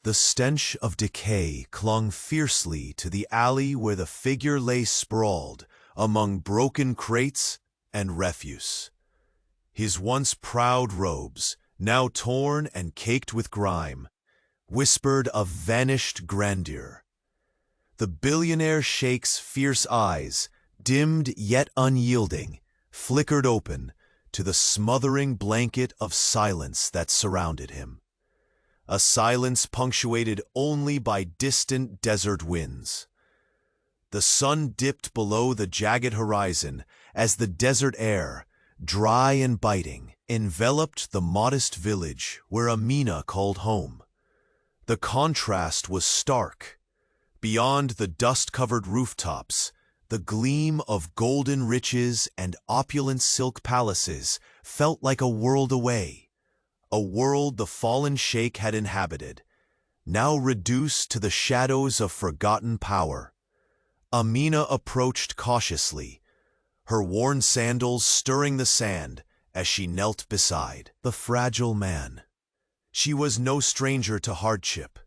The stench of decay clung fiercely to the alley where the figure lay sprawled among broken crates and refuse. His once proud robes, now torn and caked with grime, whispered of vanished grandeur. The billionaire Sheikh's fierce eyes, dimmed yet unyielding, flickered open to the smothering blanket of silence that surrounded him. A silence punctuated only by distant desert winds. The sun dipped below the jagged horizon as the desert air, dry and biting, enveloped the modest village where Amina called home. The contrast was stark. Beyond the dust-covered rooftops, the gleam of golden riches and opulent silk palaces felt like a world away. A world the fallen sheikh had inhabited, now reduced to the shadows of forgotten power. Amina approached cautiously, her worn sandals stirring the sand as she knelt beside the fragile man. She was no stranger to hardship.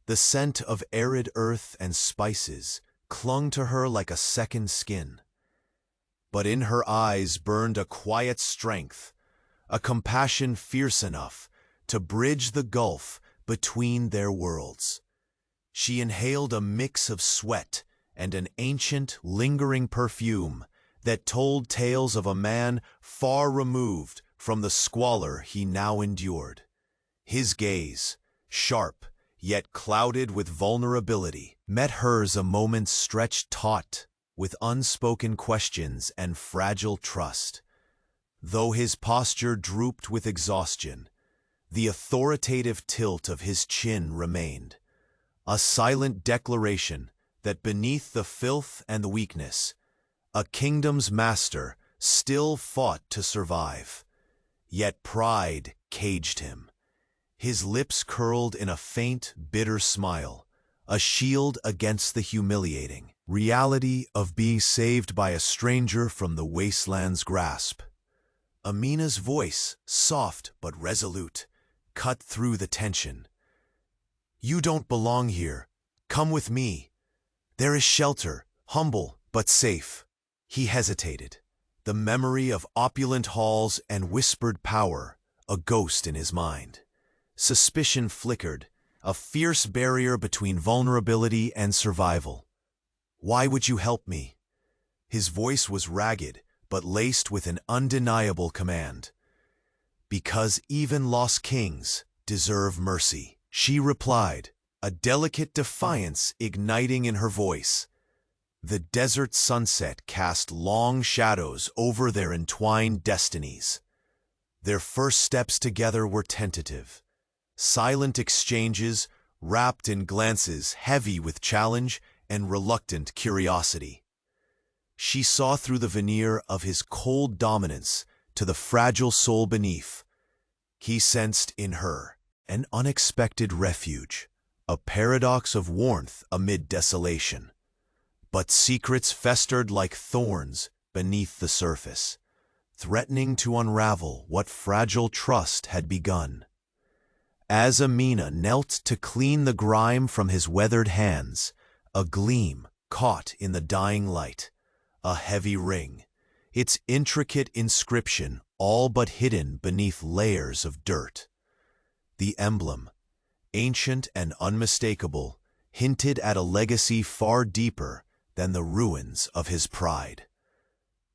The scent of arid earth and spices clung to her like a second skin. But in her eyes burned a quiet strength, a compassion fierce enough to bridge the gulf between their worlds. She inhaled a mix of sweat and an ancient, lingering perfume that told tales of a man far removed from the squalor he now endured. His gaze, sharp yet clouded with vulnerability, met hers a moment stretched taut with unspoken questions and fragile trust. Though his posture drooped with exhaustion, the authoritative tilt of his chin remained, a silent declaration that beneath the filth and the weakness, a kingdom's master still fought to survive. Yet pride caged him. His lips curled in a faint, bitter smile, a shield against the humiliating reality of being saved by a stranger from the wasteland's grasp. Amina's voice, soft but resolute, cut through the tension. "You don't belong here. Come with me. There is shelter, humble but safe." He hesitated, the memory of opulent halls and whispered power a ghost in his mind. Suspicion flickered, a fierce barrier between vulnerability and survival. "Why would you help me?" His voice was ragged, but laced with an undeniable command. "Because even lost kings deserve mercy," she replied, a delicate defiance igniting in her voice. The desert sunset cast long shadows over their entwined destinies. Their first steps together were tentative, silent exchanges wrapped in glances heavy with challenge and reluctant curiosity. She saw through the veneer of his cold dominance to the fragile soul beneath. He sensed in her an unexpected refuge, a paradox of warmth amid desolation. But secrets festered like thorns beneath the surface, threatening to unravel what fragile trust had begun. As Amina knelt to clean the grime from his weathered hands, a gleam caught in the dying light. A heavy ring, its intricate inscription all but hidden beneath layers of dirt. The emblem, ancient and unmistakable, hinted at a legacy far deeper than the ruins of his pride.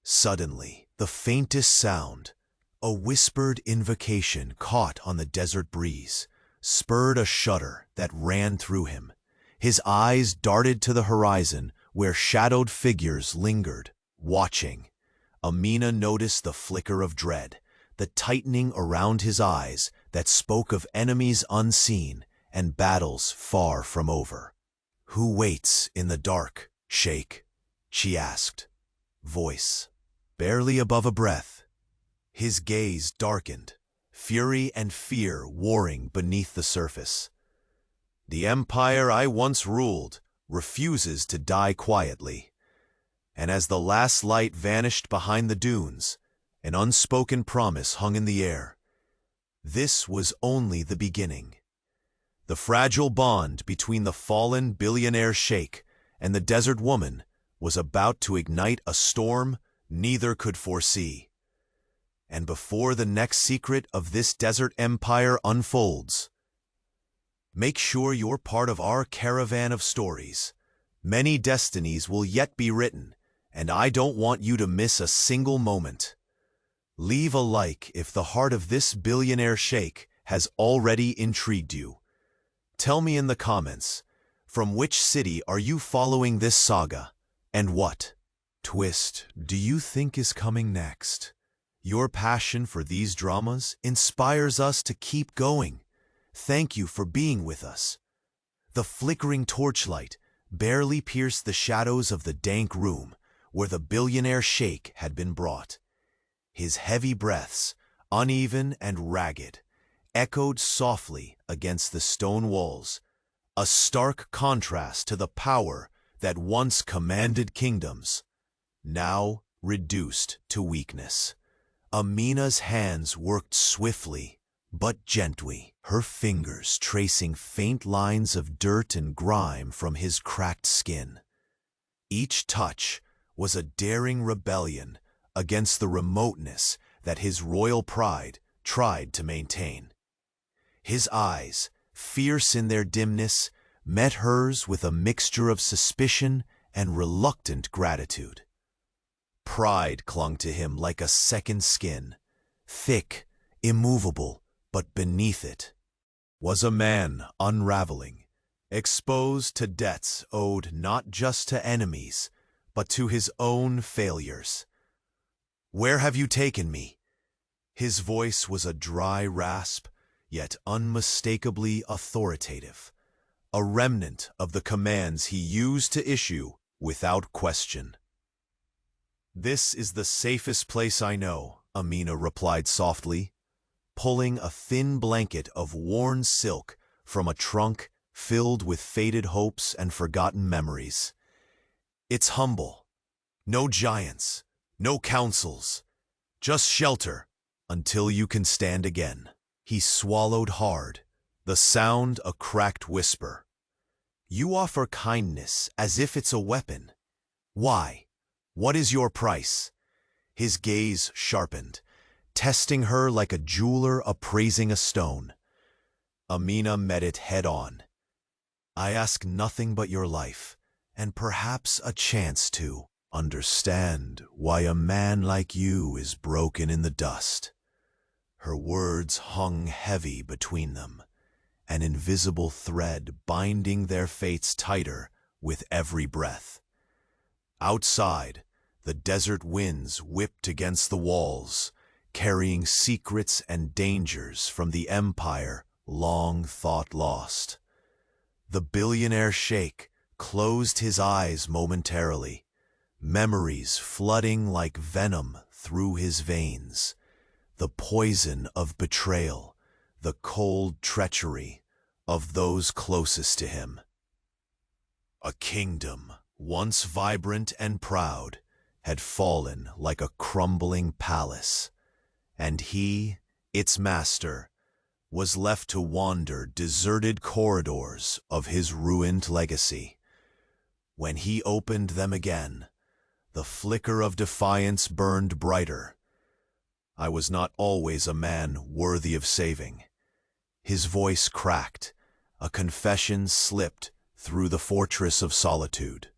Suddenly, the faintest sound, a whispered invocation caught on the desert breeze, spurred a shudder that ran through him. His eyes darted to the horizon, where shadowed figures lingered, watching. Amina noticed the flicker of dread, the tightening around his eyes that spoke of enemies unseen and battles far from over. "Who waits in the dark, Sheikh?" she asked, voice barely above a breath. His gaze darkened, fury and fear warring beneath the surface. "The empire I once ruled refuses to die quietly." And as the last light vanished behind the dunes, an unspoken promise hung in the air. This was only the beginning. The fragile bond between the fallen billionaire sheikh and the desert woman was about to ignite a storm neither could foresee. And before the next secret of this desert empire unfolds, make sure you're part of our caravan of stories. Many destinies will yet be written, and I don't want you to miss a single moment. Leave a like if the heart of this billionaire sheikh has already intrigued you. Tell me in the comments, from which city are you following this saga, and what twist do you think is coming next? Your passion for these dramas inspires us to keep going. Thank you for being with us. The flickering torchlight barely pierced the shadows of the dank room where the billionaire sheikh had been brought. His heavy breaths, uneven and ragged, echoed softly against the stone walls, a stark contrast to the power that once commanded kingdoms, now reduced to weakness. Amina's hands worked swiftly but gently, her fingers tracing faint lines of dirt and grime from his cracked skin. Each touch was a daring rebellion against the remoteness that his royal pride tried to maintain. His eyes, fierce in their dimness, met hers with a mixture of suspicion and reluctant gratitude. Pride clung to him like a second skin, thick, immovable, but beneath it was a man unraveling, exposed to debts owed not just to enemies, but to his own failures. "Where have you taken me?" His voice was a dry rasp, yet unmistakably authoritative, a remnant of the commands he used to issue without question. "This is the safest place I know," Amina replied softly, pulling a thin blanket of worn silk from a trunk filled with faded hopes and forgotten memories. "It's humble. No giants, no councils, just shelter until you can stand again." He swallowed hard, the sound a cracked whisper. "You offer kindness as if it's a weapon. Why? What is your price?" His gaze sharpened, testing her like a jeweler appraising a stone. Amina met it head-on. "I ask nothing but your life, and perhaps a chance to understand why a man like you is broken in the dust." Her words hung heavy between them, an invisible thread binding their fates tighter with every breath. Outside, the desert winds whipped against the walls, carrying secrets and dangers from the empire long thought lost. The billionaire sheikh closed his eyes momentarily, memories flooding like venom through his veins. The poison of betrayal, the cold treachery of those closest to him. A kingdom, once vibrant and proud, had fallen like a crumbling palace, and he, its master, was left to wander deserted corridors of his ruined legacy. When he opened them again, the flicker of defiance burned brighter. "I was not always a man worthy of saving." His voice cracked, a confession slipped through the fortress of solitude.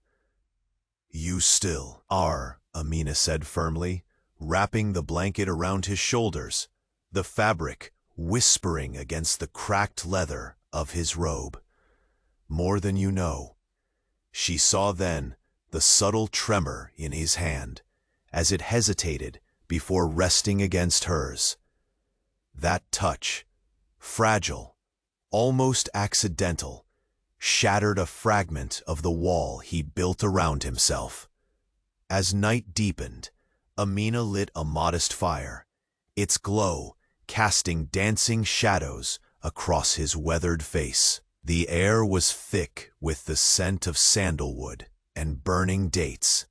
"You still are," Amina said firmly, wrapping the blanket around his shoulders, the fabric whispering against the cracked leather of his robe. "More than you know." She saw then the subtle tremor in his hand, as it hesitated before resting against hers. That touch, fragile, almost accidental, shattered a fragment of the wall he built around himself. As night deepened, Amina lit a modest fire, its glow casting dancing shadows across his weathered face. The air was thick with the scent of sandalwood and burning dates,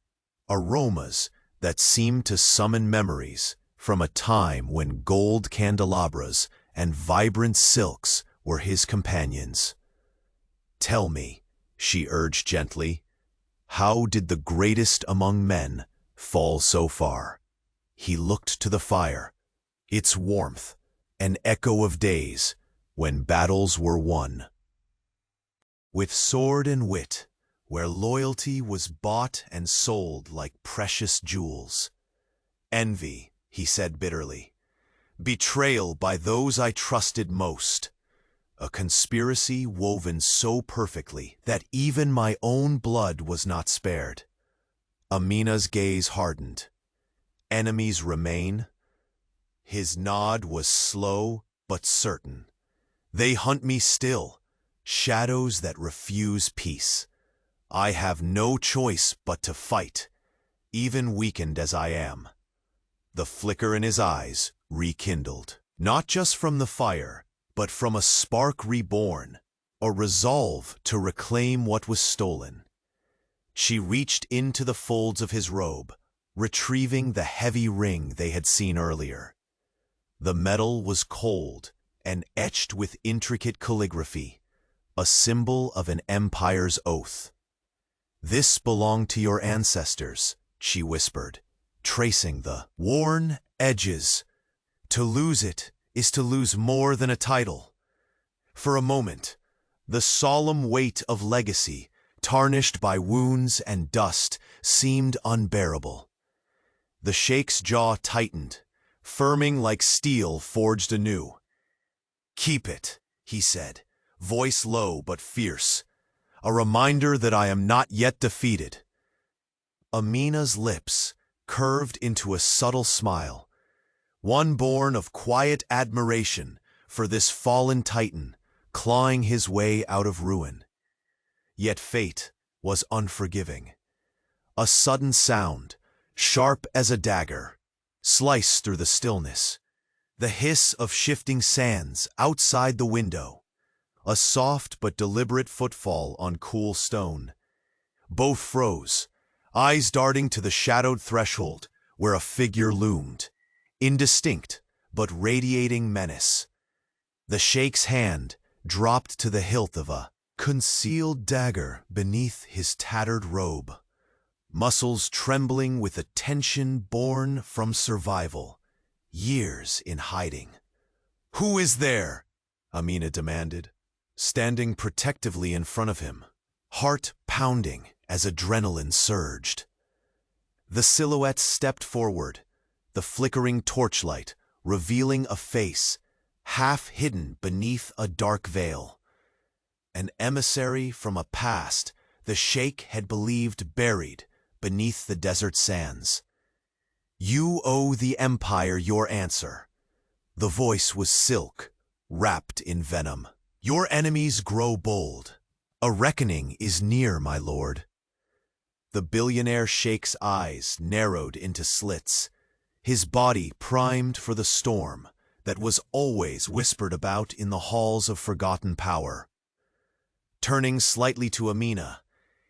aromas that seemed to summon memories from a time when gold candelabras and vibrant silks were his companions. "Tell me," she urged gently, "how did the greatest among men fall so far?" He looked to the fire, its warmth, an echo of days when battles were won. With sword and wit, where loyalty was bought and sold like precious jewels. "Envy," he said bitterly. "Betrayal by those I trusted most. A conspiracy woven so perfectly that even my own blood was not spared." Amina's gaze hardened. "Enemies remain?" His nod was slow but certain. "They hunt me still, shadows that refuse peace. I have no choice but to fight, even weakened as I am." The flicker in his eyes rekindled, not just from the fire, but from a spark reborn, a resolve to reclaim what was stolen. She reached into the folds of his robe, retrieving the heavy ring they had seen earlier. The metal was cold and etched with intricate calligraphy, a symbol of an empire's oath. "This belonged to your ancestors," she whispered, tracing the worn edges. "To lose it is to lose more than a title." For a moment, the solemn weight of legacy, tarnished by wounds and dust, seemed unbearable. The Sheikh's jaw tightened, firming like steel forged anew. "Keep it," he said, voice low but fierce, "a reminder that I am not yet defeated." Amina's lips curved into a subtle smile, one born of quiet admiration for this fallen titan clawing his way out of ruin. Yet fate was unforgiving. A sudden sound, sharp as a dagger, sliced through the stillness. The hiss of shifting sands outside the window, a soft but deliberate footfall on cool stone. Both froze, eyes darting to the shadowed threshold where a figure loomed, indistinct but radiating menace. The Sheikh's hand dropped to the hilt of a concealed dagger beneath his tattered robe, muscles trembling with a tension born from survival, years in hiding. "Who is there?" Amina demanded, standing protectively in front of him, heart pounding as adrenaline surged. The silhouette stepped forward, the flickering torchlight revealing a face half hidden beneath a dark veil. An emissary from a past the Sheikh had believed buried beneath the desert sands. "You owe the Empire your answer." The voice was silk, wrapped in venom. "Your enemies grow bold. A reckoning is near, my lord." The billionaire Sheikh's eyes narrowed into slits, his body primed for the storm that was always whispered about in the halls of forgotten power. Turning slightly to Amina,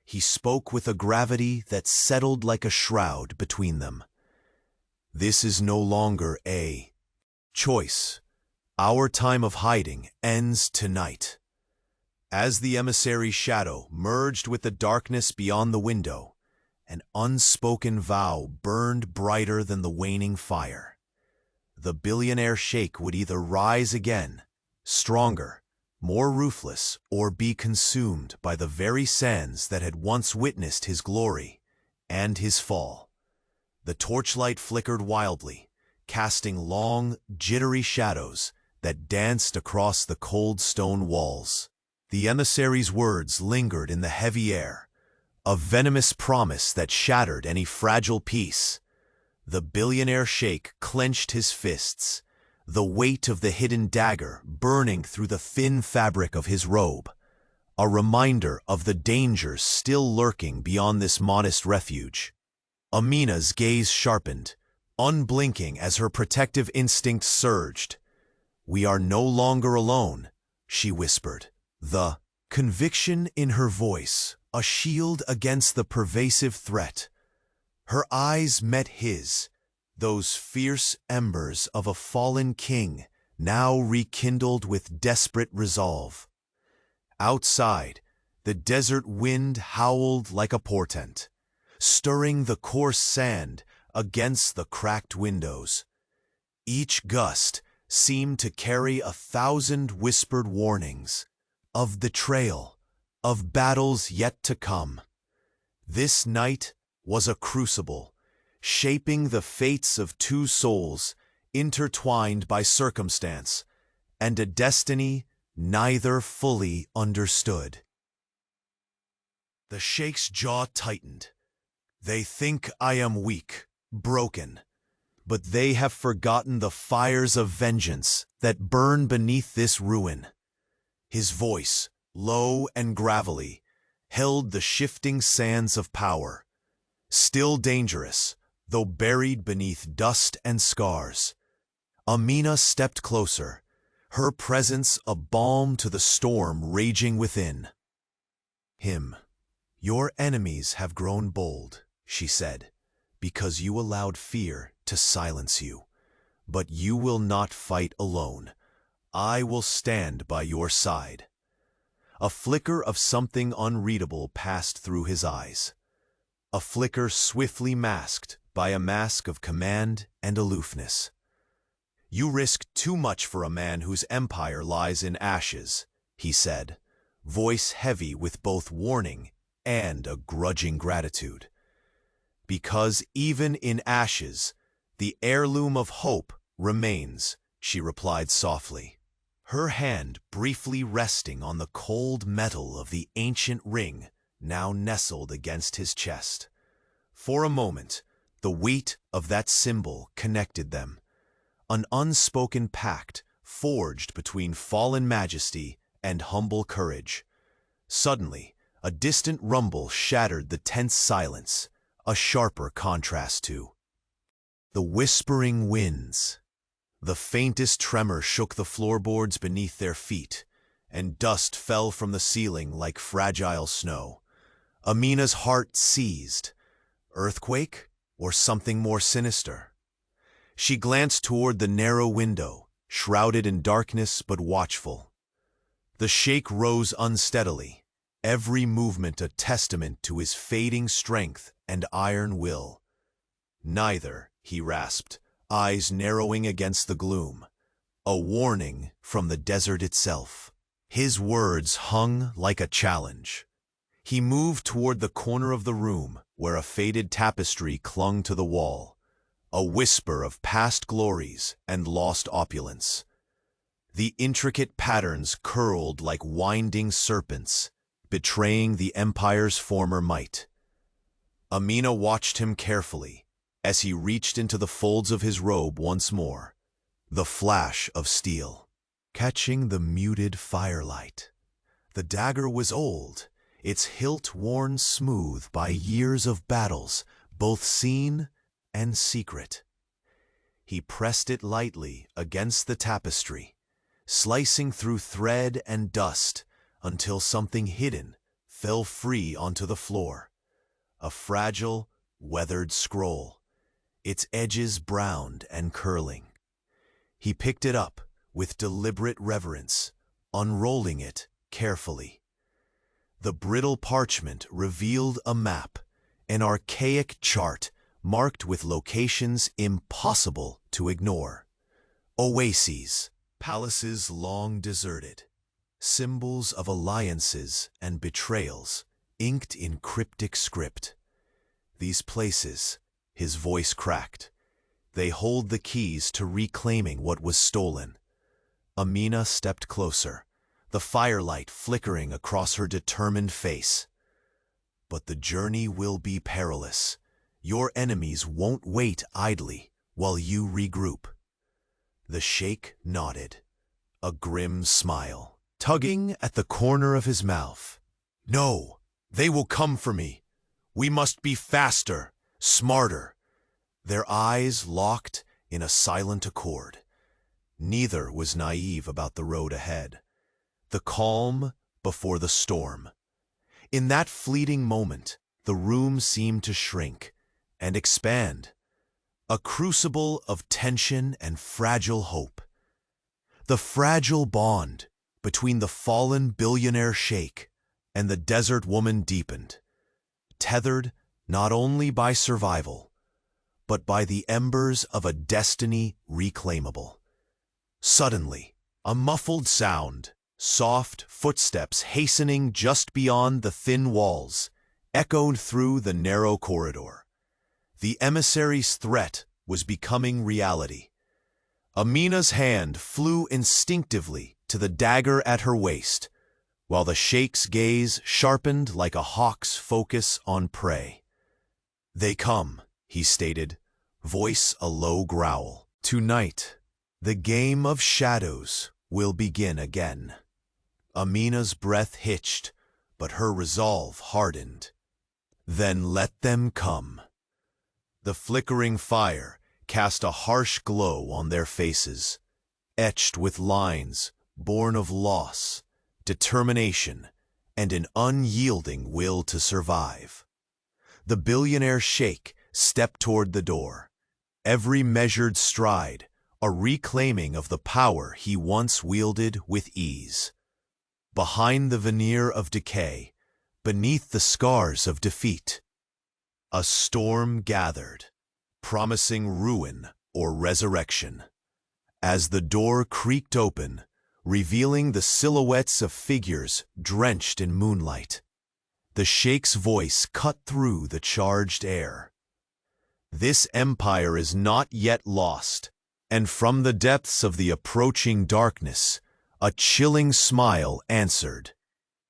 he spoke with a gravity that settled like a shroud between them. "This is no longer a choice. Our time of hiding ends tonight." As the emissary's shadow merged with the darkness beyond the window, an unspoken vow burned brighter than the waning fire. The billionaire Sheikh would either rise again, stronger, more ruthless, or be consumed by the very sands that had once witnessed his glory and his fall. The torchlight flickered wildly, casting long, jittery shadows that danced across the cold stone walls. The emissary's words lingered in the heavy air, a venomous promise that shattered any fragile peace. The billionaire Sheikh clenched his fists, the weight of the hidden dagger burning through the thin fabric of his robe, a reminder of the dangers still lurking beyond this modest refuge. Amina's gaze sharpened, unblinking as her protective instincts surged. "We are no longer alone," she whispered, the conviction in her voice a shield against the pervasive threat. Her eyes met his, those fierce embers of a fallen king now rekindled with desperate resolve. Outside, the desert wind howled like a portent, stirring the coarse sand against the cracked windows. Each gust seemed to carry 1,000 whispered warnings of betrayal, of battles yet to come. This night was a crucible, shaping the fates of two souls intertwined by circumstance, and a destiny neither fully understood. The Sheikh's jaw tightened. They think I am weak, broken, but they have forgotten the fires of vengeance that burn beneath this ruin. His voice, low and gravelly, held the shifting sands of power. Still dangerous, though buried beneath dust and scars. Amina stepped closer, her presence a balm to the storm raging within. Your enemies have grown bold, she said, because you allowed fear to silence you. But you will not fight alone. I will stand by your side. A flicker of something unreadable passed through his eyes. A flicker swiftly masked by a mask of command and aloofness. You risk too much for a man whose empire lies in ashes, he said, voice heavy with both warning and a grudging gratitude. Because even in ashes, the heirloom of hope remains, she replied softly, her hand briefly resting on the cold metal of the ancient ring now nestled against his chest. For a moment, the weight of that symbol connected them, an unspoken pact forged between fallen majesty and humble courage. Suddenly, a distant rumble shattered the tense silence, a sharper contrast to the whispering winds. The faintest tremor shook the floorboards beneath their feet, and dust fell from the ceiling like fragile snow. Amina's heart seized. Earthquake or something more sinister? She glanced toward the narrow window, shrouded in darkness but watchful. The Sheikh rose unsteadily, every movement a testament to his fading strength and iron will. Neither, he rasped, eyes narrowing against the gloom. A warning from the desert itself. His words hung like a challenge. He moved toward the corner of the room where a faded tapestry clung to the wall, a whisper of past glories and lost opulence. The intricate patterns curled like winding serpents, betraying the empire's former might. Amina watched him carefully as he reached into the folds of his robe once more, the flash of steel, catching the muted firelight. The dagger was old, its hilt worn smooth by years of battles, both seen and secret. He pressed it lightly against the tapestry, slicing through thread and dust until something hidden fell free onto the floor. A fragile, weathered scroll, its edges browned and curling. He picked it up with deliberate reverence, unrolling it carefully. The brittle parchment revealed a map, an archaic chart marked with locations impossible to ignore. Oases, palaces long deserted, symbols of alliances and betrayals, inked in cryptic script. These places, his voice cracked, they hold the keys to reclaiming what was stolen. Amina stepped closer, the firelight flickering across her determined face. But the journey will be perilous. Your enemies won't wait idly while you regroup. The Sheikh nodded, a grim smile tugging at the corner of his mouth. No, they will come for me. We must be faster, smarter. Their eyes locked in a silent accord. Neither was naive about the road ahead. The calm before the storm. In that fleeting moment, the room seemed to shrink and expand, a crucible of tension and fragile hope. The fragile bond between the fallen billionaire sheikh and the desert woman deepened, tethered not only by survival, but by the embers of a destiny reclaimable. Suddenly, a muffled sound, soft footsteps hastening just beyond the thin walls, echoed through the narrow corridor. The emissary's threat was becoming reality. Amina's hand flew instinctively to the dagger at her waist, while the sheikh's gaze sharpened like a hawk's focus on prey. "They come," he stated, voice a low growl. "Tonight, the game of shadows will begin again." Amina's breath hitched, but her resolve hardened. "Then let them come." The flickering fire cast a harsh glow on their faces, etched with lines born of loss, determination, and an unyielding will to survive. The billionaire sheikh stepped toward the door, every measured stride a reclaiming of the power he once wielded with ease. Behind the veneer of decay, beneath the scars of defeat, a storm gathered, promising ruin or resurrection. As the door creaked open, revealing the silhouettes of figures drenched in moonlight, the sheikh's voice cut through the charged air. "This empire is not yet lost," and from the depths of the approaching darkness, a chilling smile answered,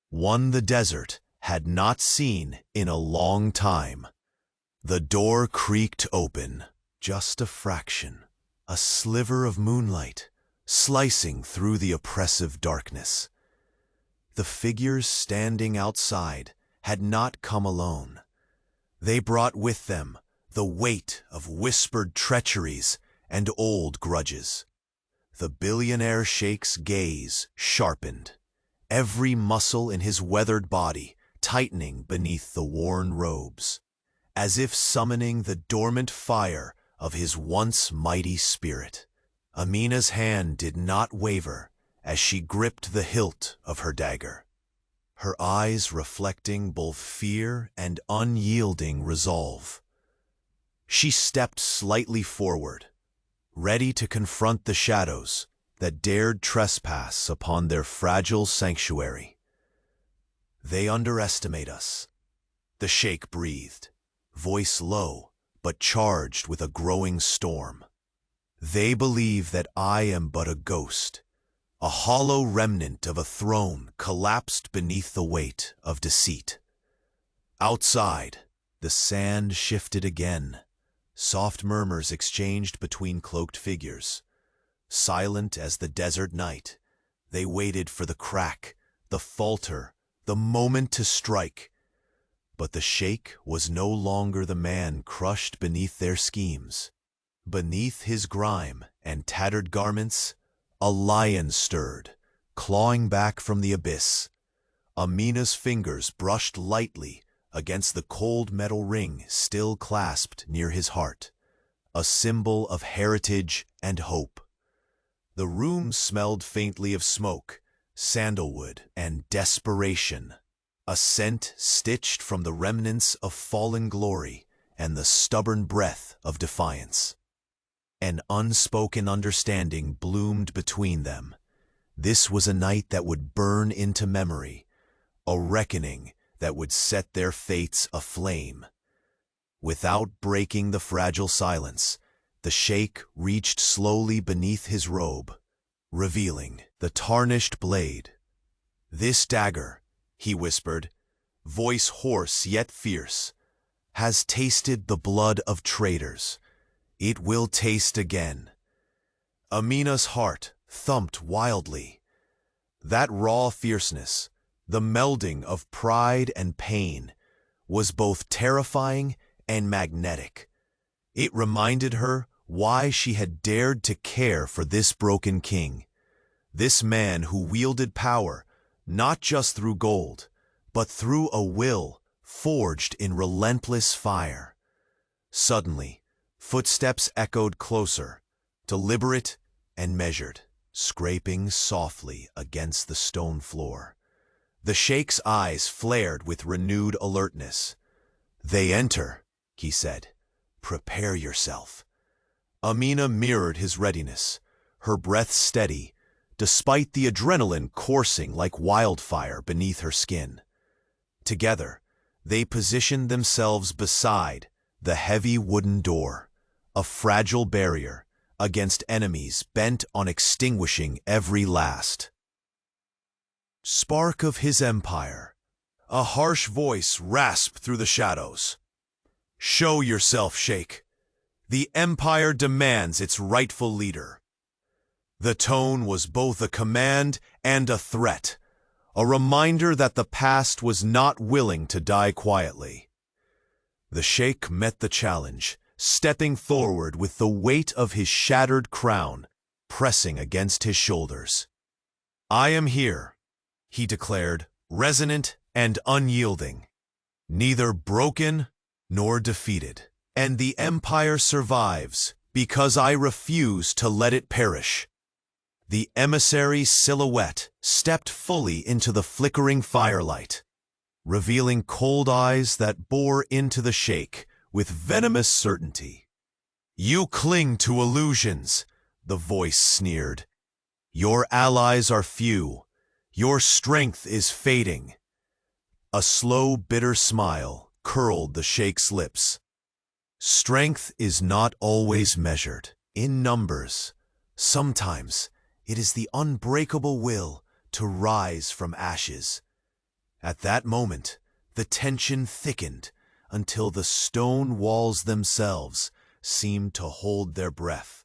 one the desert had not seen in a long time. The door creaked open, just a fraction, a sliver of moonlight, slicing through the oppressive darkness. The figures standing outside had not come alone. They brought with them the weight of whispered treacheries and old grudges. The billionaire sheikh's gaze sharpened, every muscle in his weathered body tightening beneath the worn robes, as if summoning the dormant fire of his once mighty spirit. Amina's hand did not waver as she gripped the hilt of her dagger, her eyes reflecting both fear and unyielding resolve. She stepped slightly forward, ready to confront the shadows that dared trespass upon their fragile sanctuary. "They underestimate us," the sheikh breathed, voice low but charged with a growing storm. "They believe that I am but a ghost, a hollow remnant of a throne collapsed beneath the weight of deceit." Outside, the sand shifted again. Soft murmurs exchanged between cloaked figures. Silent as the desert night, they waited for the crack, the falter, the moment to strike. But the sheikh was no longer the man crushed beneath their schemes. Beneath his grime and tattered garments, a lion stirred, clawing back from the abyss. Amina's fingers brushed lightly against the cold metal ring still clasped near his heart, a symbol of heritage and hope. The room smelled faintly of smoke, sandalwood, and desperation, a scent stitched from the remnants of fallen glory and the stubborn breath of defiance. An unspoken understanding bloomed between them. This was a night that would burn into memory, a reckoning that would set their fates aflame. Without breaking the fragile silence, the sheikh reached slowly beneath his robe, revealing the tarnished blade. "This dagger," he whispered, voice hoarse yet fierce, "has tasted the blood of traitors. It will taste again." Amina's heart thumped wildly. That raw fierceness, the melding of pride and pain, was both terrifying and magnetic. It reminded her why she had dared to care for this broken king, this man who wielded power not just through gold, but through a will forged in relentless fire. Suddenly, footsteps echoed closer, deliberate and measured. scraping softly against the stone floor. The Sheikh's eyes flared with renewed alertness. "They enter," he said. "Prepare yourself." Amina mirrored his readiness, her breath steady, despite the adrenaline coursing like wildfire beneath her skin. Together, they positioned themselves beside the heavy wooden door, a fragile barrier against enemies bent on extinguishing every last spark of his empire. A harsh voice rasped through the shadows. "Show yourself, Sheikh. The empire demands its rightful leader." The tone was both a command and a threat, a reminder that the past was not willing to die quietly. The Sheikh met the challenge, stepping forward with the weight of his shattered crown pressing against his shoulders. "I am here," he declared, resonant and unyielding, "neither broken nor defeated. And the empire survives because I refuse to let it perish." The emissary's silhouette stepped fully into the flickering firelight, revealing cold eyes that bore into the Sheikh with venomous certainty. "You cling to illusions," the voice sneered. "Your allies are few. Your strength is fading." A slow, bitter smile curled the Sheikh's lips. "Strength is not always measured in numbers. Sometimes it is the unbreakable will to rise from ashes." At that moment, the tension thickened until the stone walls themselves seemed to hold their breath.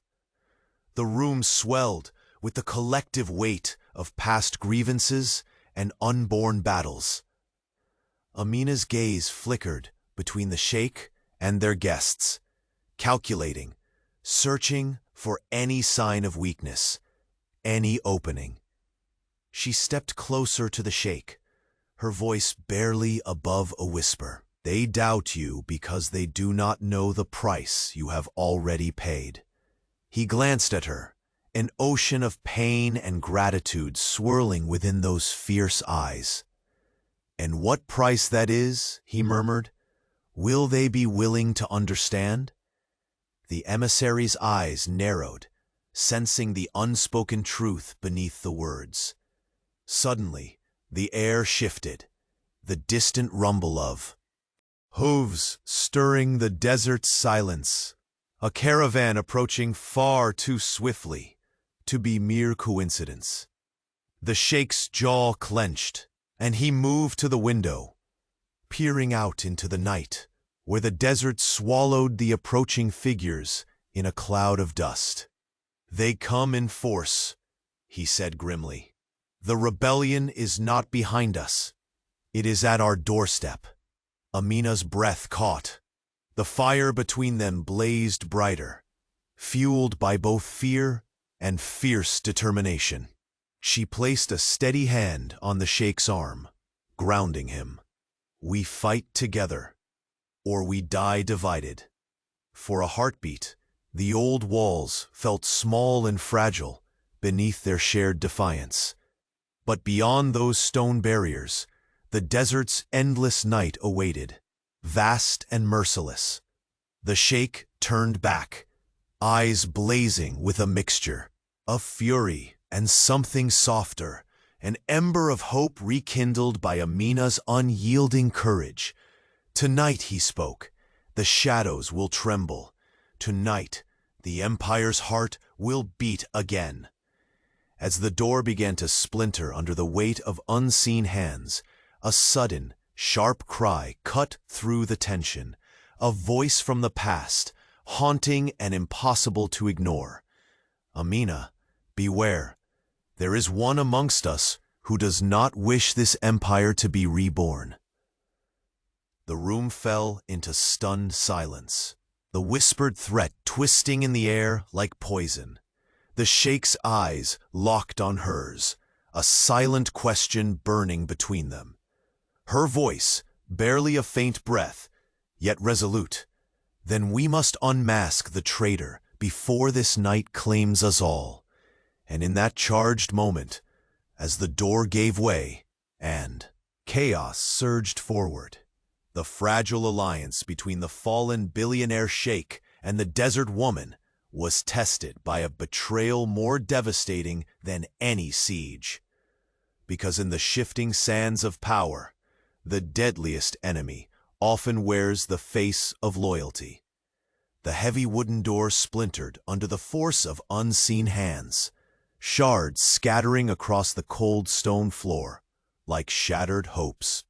The room swelled with the collective weight of past grievances and unborn battles. Amina's gaze flickered between the Sheikh and their guests, calculating, searching for any sign of weakness, any opening. She stepped closer to the Sheikh, her voice barely above a whisper. "They doubt you because they do not know the price you have already paid." He glanced at her, an ocean of pain and gratitude swirling within those fierce eyes. "And what price that is," he murmured, "will they be willing to understand?" The emissary's eyes narrowed, sensing the unspoken truth beneath the words. Suddenly, the air shifted, the distant rumble of hooves stirring the desert's silence, a caravan approaching far too swiftly to be mere coincidence. The Sheikh's jaw clenched, and he moved to the window, peering out into the night, where the desert swallowed the approaching figures in a cloud of dust. "They come in force," he said grimly. "The rebellion is not behind us. It is at our doorstep." Amina's breath caught. The fire between them blazed brighter, fueled by both fear and fierce determination. She placed a steady hand on the Sheikh's arm, grounding him. "We fight together, or we die divided." For a heartbeat, the old walls felt small and fragile beneath their shared defiance. But beyond those stone barriers, the desert's endless night awaited, vast and merciless. The Sheikh turned back, eyes blazing with a mixture of fury and something softer, an ember of hope rekindled by Amina's unyielding courage. "Tonight," he spoke, "the shadows will tremble. Tonight, the Empire's heart will beat again." As the door began to splinter under the weight of unseen hands, a sudden, sharp cry cut through the tension, a voice from the past, haunting and impossible to ignore. "Amina, beware. There is one amongst us who does not wish this empire to be reborn." The room fell into stunned silence, the whispered threat twisting in the air like poison. The Sheikh's eyes locked on hers, a silent question burning between them. Her voice, barely a faint breath, yet resolute. "Then we must unmask the traitor before this night claims us all. And in that charged moment, as the door gave way and chaos surged forward, the fragile alliance between the fallen billionaire sheikh and the desert woman was tested by a betrayal more devastating than any siege. Because in the shifting sands of power, the deadliest enemy often wears the face of loyalty. The heavy wooden door splintered under the force of unseen hands, shards scattering across the cold stone floor like shattered hopes.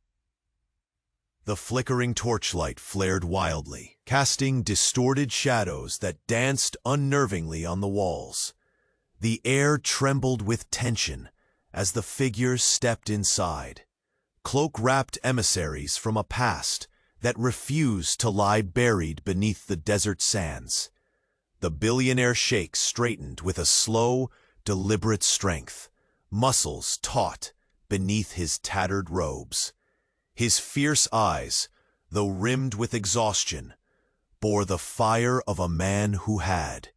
The flickering torchlight flared wildly, casting distorted shadows that danced unnervingly on the walls. The air trembled with tension as the figures stepped inside, cloak-wrapped emissaries from a past that refused to lie buried beneath the desert sands. The billionaire sheikh straightened with a slow, deliberate strength, muscles taut beneath his tattered robes. His fierce eyes, though rimmed with exhaustion, bore the fire of a man who had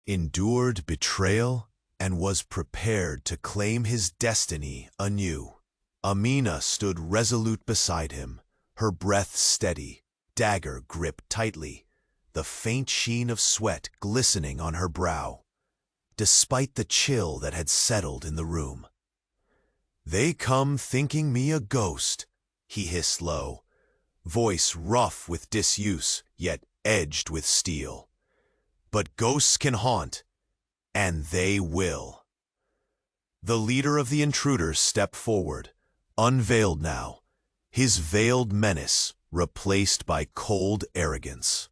endured betrayal and was prepared to claim his destiny anew. Amina stood resolute beside him, her breath steady, dagger gripped tightly, the faint sheen of sweat glistening on her brow, despite the chill that had settled in the room. "They come thinking me a ghost," he hissed low, voice rough with disuse, yet edged with steel. "But ghosts can haunt, and they will." The leader of the intruders stepped forward, unveiled now, his veiled menace replaced by cold arrogance.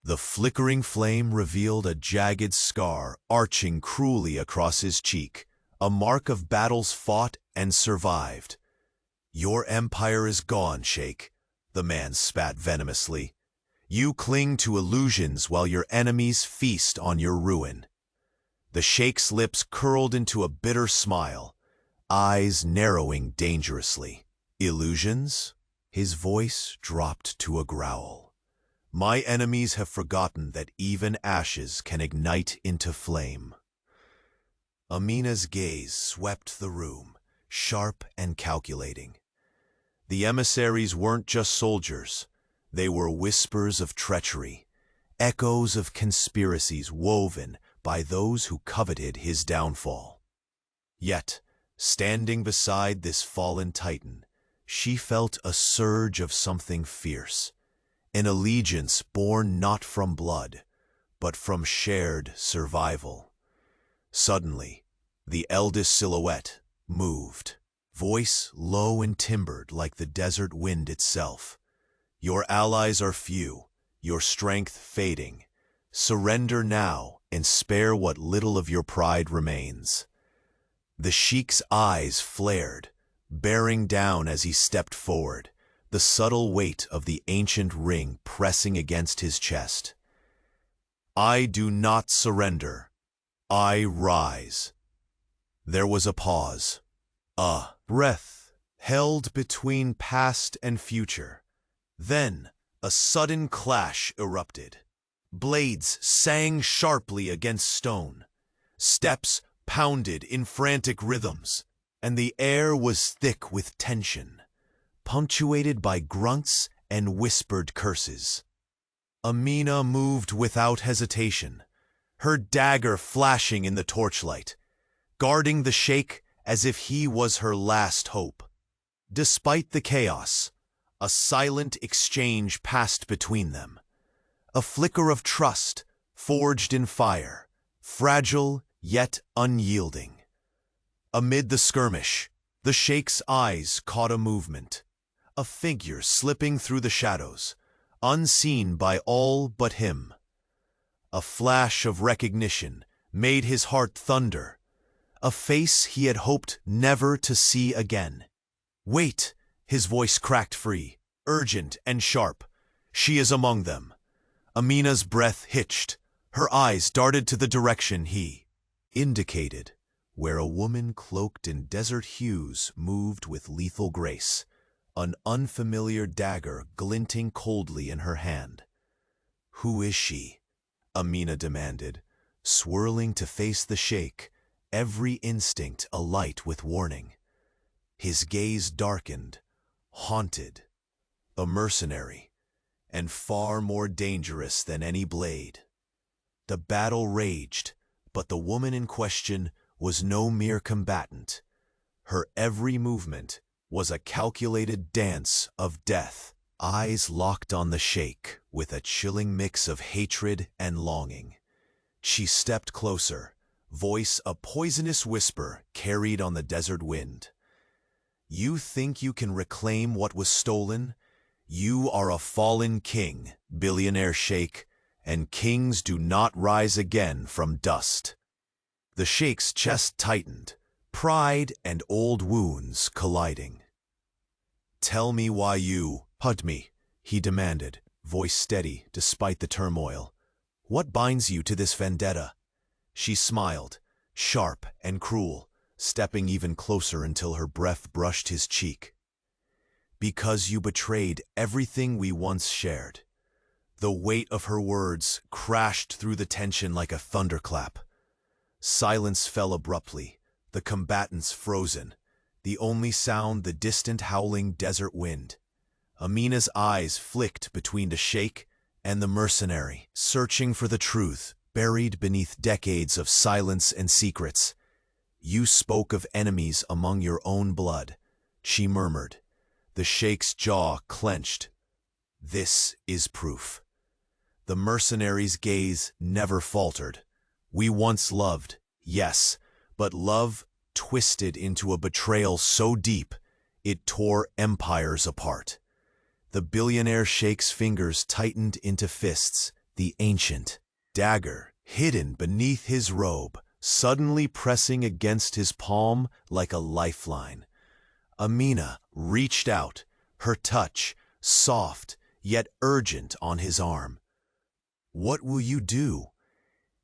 The flickering flame revealed a jagged scar arching cruelly across his cheek, a mark of battles fought and survived. "Your empire is gone, Sheikh," the man spat venomously. "You cling to illusions while your enemies feast on your ruin." The Sheikh's lips curled into a bitter smile, eyes narrowing dangerously. "Illusions?" His voice dropped to a growl. "My enemies have forgotten that even ashes can ignite into flame." Amina's gaze swept the room, sharp and calculating. The emissaries weren't just soldiers. They were whispers of treachery, echoes of conspiracies woven by those who coveted his downfall. Yet, standing beside this fallen titan, she felt a surge of something fierce, an allegiance born not from blood, but from shared survival. Suddenly, the eldest silhouette moved, voice low and timbered like the desert wind itself. "Your allies are few, your strength fading. Surrender now and spare what little of your pride remains." The Sheikh's eyes flared, bearing down as he stepped forward, the subtle weight of the ancient ring pressing against his chest. "I do not surrender. I rise." There was a pause, a breath held between past and future. Then a sudden clash erupted. Blades sang sharply against stone. Steps pounded in frantic rhythms, and the air was thick with tension, punctuated by grunts and whispered curses. Amina moved without hesitation, her dagger flashing in the torchlight, guarding the sheikh as if he was her last hope. Despite the chaos, a silent exchange passed between them, a flicker of trust forged in fire, fragile yet unyielding. Amid the skirmish, the sheikh's eyes caught a movement, a figure slipping through the shadows, unseen by all but him. A flash of recognition made his heart thunder, a face he had hoped never to see again. "Wait!" His voice cracked free, urgent and sharp. "She is among them." Amina's breath hitched. Her eyes darted to the direction he indicated, where a woman cloaked in desert hues moved with lethal grace, an unfamiliar dagger glinting coldly in her hand. "Who is she?" Amina demanded, swirling to face the sheikh, every instinct alight with warning. His gaze darkened, haunted, a mercenary, and far more dangerous than any blade. The battle raged, but the woman in question was no mere combatant. Her every movement was a calculated dance of death. Eyes locked on the Sheikh with a chilling mix of hatred and longing. She stepped closer, voice a poisonous whisper carried on the desert wind. "You think you can reclaim what was stolen? You are a fallen king, Billionaire Sheikh, and kings do not rise again from dust." The Sheikh's chest tightened, pride and old wounds colliding. "Tell me why you hugged me," he demanded, voice steady despite the turmoil. "What binds you to this vendetta?" She smiled, sharp and cruel, stepping even closer until her breath brushed his cheek. "Because you betrayed everything we once shared." The weight of her words crashed through the tension like a thunderclap. Silence fell abruptly, the combatants frozen, the only sound the distant howling desert wind. Amina's eyes flicked between the Sheikh and the mercenary, searching for the truth buried beneath decades of silence and secrets. "You spoke of enemies among your own blood," she murmured. The Sheikh's jaw clenched. "This is proof." The mercenary's gaze never faltered. "We once loved, yes, but love twisted into a betrayal so deep it tore empires apart." The Billionaire Sheikh's fingers tightened into fists, the ancient dagger hidden beneath his robe, suddenly pressing against his palm like a lifeline. Amina reached out, her touch soft yet urgent on his arm. "What will you do?"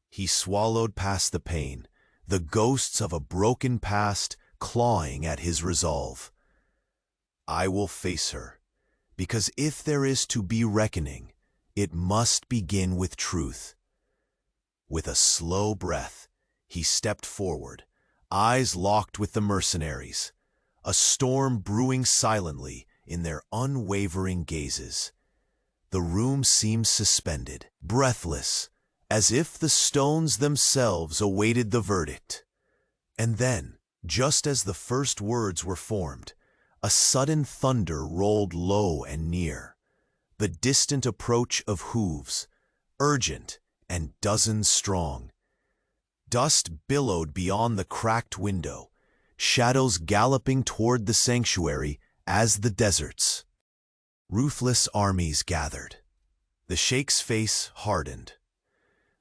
He swallowed past the pain, the ghosts of a broken past clawing at his resolve. "I will face her, because if there is to be reckoning, it must begin with truth." With a slow breath, he stepped forward, eyes locked with the mercenaries, a storm brewing silently in their unwavering gazes. The room seemed suspended, breathless, as if the stones themselves awaited the verdict. And then, just as the first words were formed, a sudden thunder rolled low and near, the distant approach of hooves, urgent and dozens strong. Dust billowed beyond the cracked window, shadows galloping toward the sanctuary as the deserts. Ruthless armies gathered. The Sheikh's face hardened.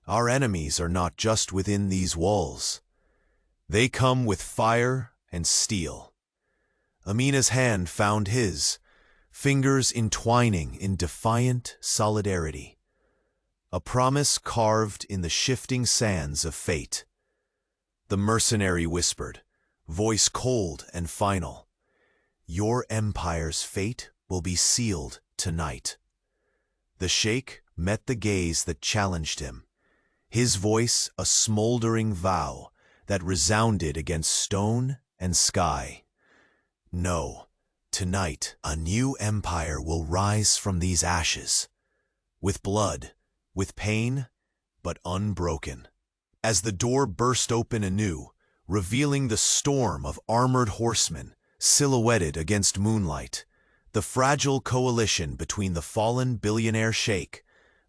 "Our enemies are not just within these walls. They come with fire and steel." Amina's hand found his, fingers entwining in defiant solidarity. A promise carved in the shifting sands of fate. The mercenary whispered, voice cold and final, "Your empire's fate will be sealed tonight." The Sheikh met the gaze that challenged him, his voice a smoldering vow that resounded against stone and sky. "No, tonight a new empire will rise from these ashes, with blood, with pain, but unbroken." As the door burst open anew, revealing the storm of armored horsemen silhouetted against moonlight, the fragile coalition between the fallen Billionaire Sheikh,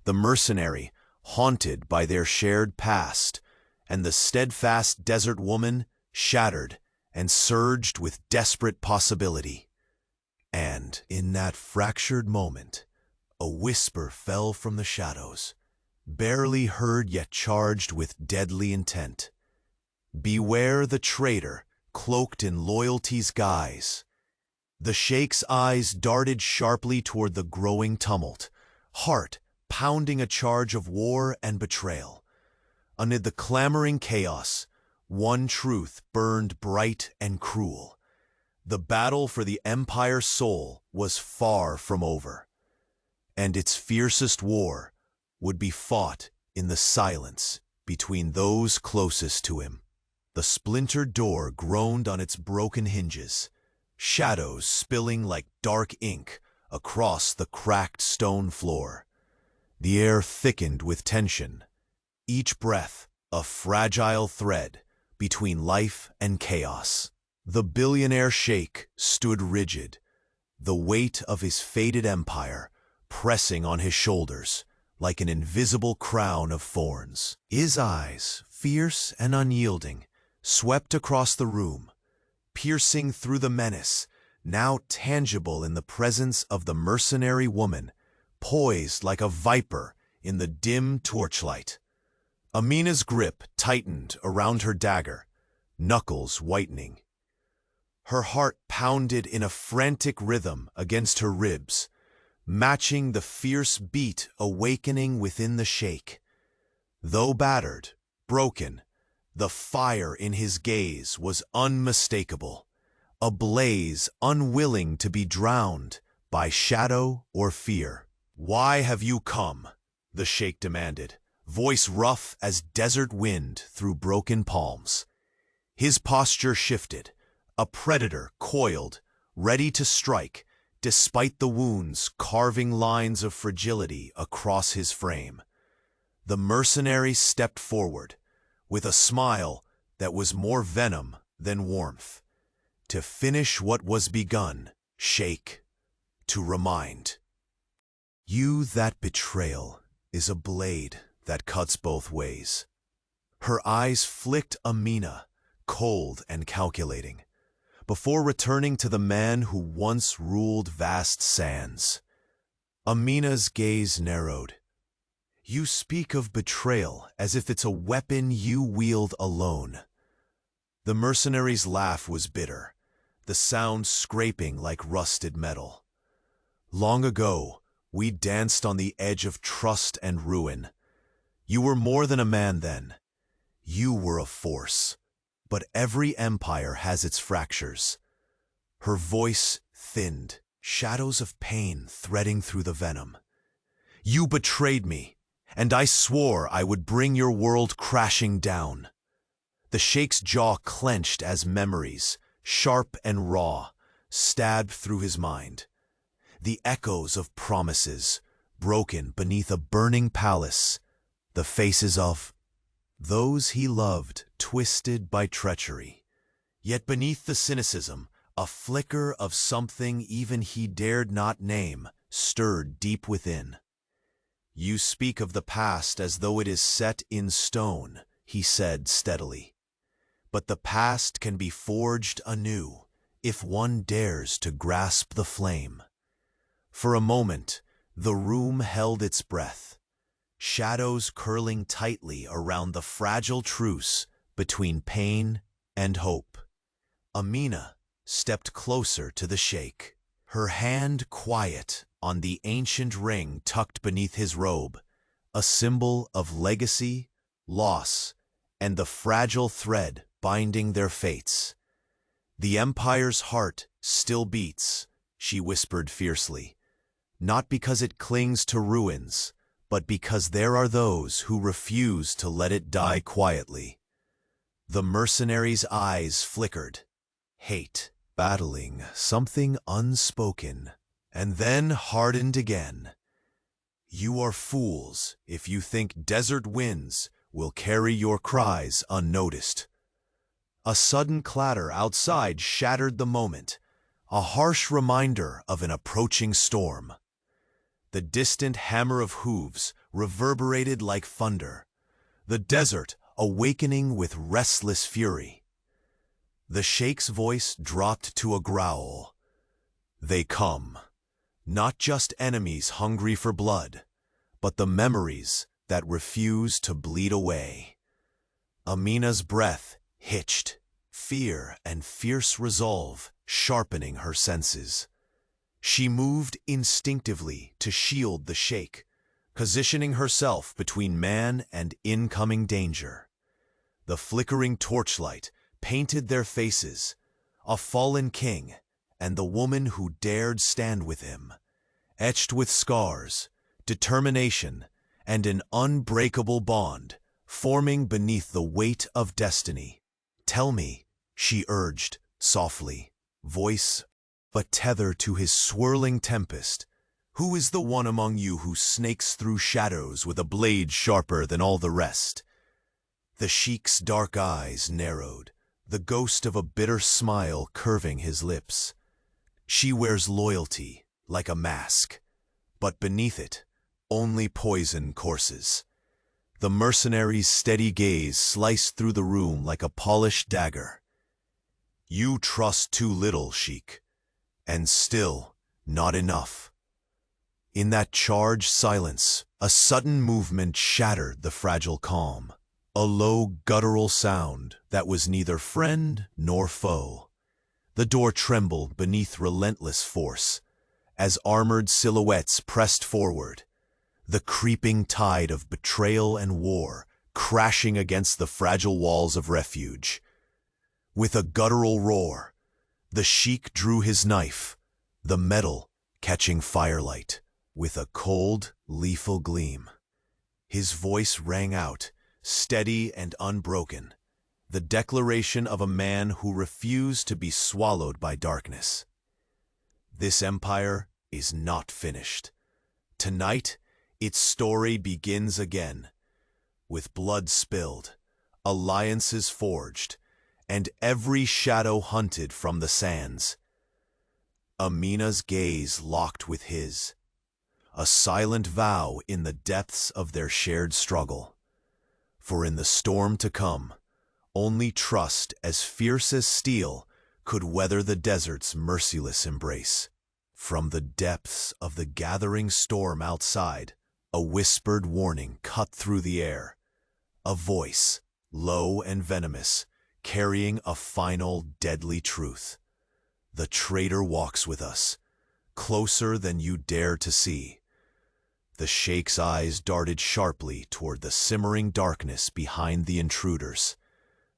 the mercenary haunted by their shared past, and the steadfast desert woman shattered and surged with desperate possibility. And in that fractured moment, a whisper fell from the shadows, barely heard yet charged with deadly intent. "Beware the traitor, cloaked in loyalty's guise." The Sheikh's eyes darted sharply toward the growing tumult, heart pounding a charge of war and betrayal. Amid the clamoring chaos, one truth burned bright and cruel. The battle for the empire's soul was far from over, and its fiercest war would be fought in the silence between those closest to him. The splintered door groaned on its broken hinges, shadows spilling like dark ink across the cracked stone floor. The air thickened with tension, each breath a fragile thread between life and chaos. The billionaire sheikh stood rigid, the weight of his fated empire pressing on his shoulders like an invisible crown of thorns. His eyes, fierce and unyielding, swept across the room, piercing through the menace, now tangible in the presence of the mercenary woman, poised like a viper in the dim torchlight. Amina's grip tightened around her dagger, knuckles whitening. Her heart pounded in a frantic rhythm against her ribs, matching the fierce beat awakening within the sheikh. Though battered, broken, the fire in his gaze was unmistakable, a blaze unwilling to be drowned by shadow or fear. "Why have you come?" the sheikh demanded, voice rough as desert wind through broken palms. His posture shifted, a predator coiled, ready to strike, despite the wounds carving lines of fragility across his frame. The mercenary stepped forward, with a smile that was more venom than warmth. "To finish what was begun, Sheikh, to remind. You that betrayal is a blade that cuts both ways." Her eyes flicked Amina, cold and calculating, before returning to the man who once ruled vast sands. Amina's gaze narrowed. "You speak of betrayal as if it's a weapon you wield alone." The mercenary's laugh was bitter, the sound scraping like rusted metal. "Long ago, we danced on the edge of trust and ruin. You were more than a man then. You were a force. But every empire has its fractures." Her voice thinned, shadows of pain threading through the venom. "You betrayed me, and I swore I would bring your world crashing down." The sheikh's jaw clenched as memories, sharp and raw, stabbed through his mind. The echoes of promises, broken beneath a burning palace, the faces of those he loved, twisted by treachery. Yet beneath the cynicism, a flicker of something even he dared not name stirred deep within. "You speak of the past as though it is set in stone," he said steadily. "But the past can be forged anew if one dares to grasp the flame." For a moment, the room held its breath, shadows curling tightly around the fragile truce between pain and hope. Amina stepped closer to the sheikh, her hand quiet on the ancient ring tucked beneath his robe, a symbol of legacy, loss, and the fragile thread binding their fates. "The empire's heart still beats," she whispered fiercely, "not because it clings to ruins, but because there are those who refuse to let it die quietly." The mercenary's eyes flickered, hate battling something unspoken, and then hardened again. "You are fools if you think desert winds will carry your cries unnoticed." A sudden clatter outside shattered the moment, a harsh reminder of an approaching storm. The distant hammer of hooves reverberated like thunder, the desert awakening with restless fury. The sheikh's voice dropped to a growl. "They come, not just enemies hungry for blood, but the memories that refuse to bleed away." Amina's breath hitched, fear and fierce resolve sharpening her senses. She moved instinctively to shield the sheikh, positioning herself between man and incoming danger. The flickering torchlight painted their faces, a fallen king and the woman who dared stand with him, etched with scars, determination, and an unbreakable bond forming beneath the weight of destiny. Tell me, she urged, softly, voice a tether to his swirling tempest. Who is the one among you who snakes through shadows with a blade sharper than all the rest? The Sheikh's dark eyes narrowed, the ghost of a bitter smile curving his lips. She wears loyalty like a mask, but beneath it, only poison courses. The mercenary's steady gaze sliced through the room like a polished dagger. You trust too little, Sheikh, and still not enough. In that charged silence, a sudden movement shattered the fragile calm. A low, guttural sound that was neither friend nor foe. The door trembled beneath relentless force, as armored silhouettes pressed forward, the creeping tide of betrayal and war crashing against the fragile walls of refuge. With a guttural roar, the Sheikh drew his knife, the metal catching firelight with a cold, lethal gleam. His voice rang out, steady and unbroken, the declaration of a man who refused to be swallowed by darkness. This empire is not finished. Tonight, its story begins again, with blood spilled, alliances forged, and every shadow hunted from the sands. Amina's gaze locked with his, a silent vow in the depths of their shared struggle. For in the storm to come, only trust as fierce as steel could weather the desert's merciless embrace. From the depths of the gathering storm outside, a whispered warning cut through the air. A voice, low and venomous, carrying a final deadly truth. The traitor walks with us, closer than you dare to see. The Sheikh's eyes darted sharply toward the simmering darkness behind the intruders,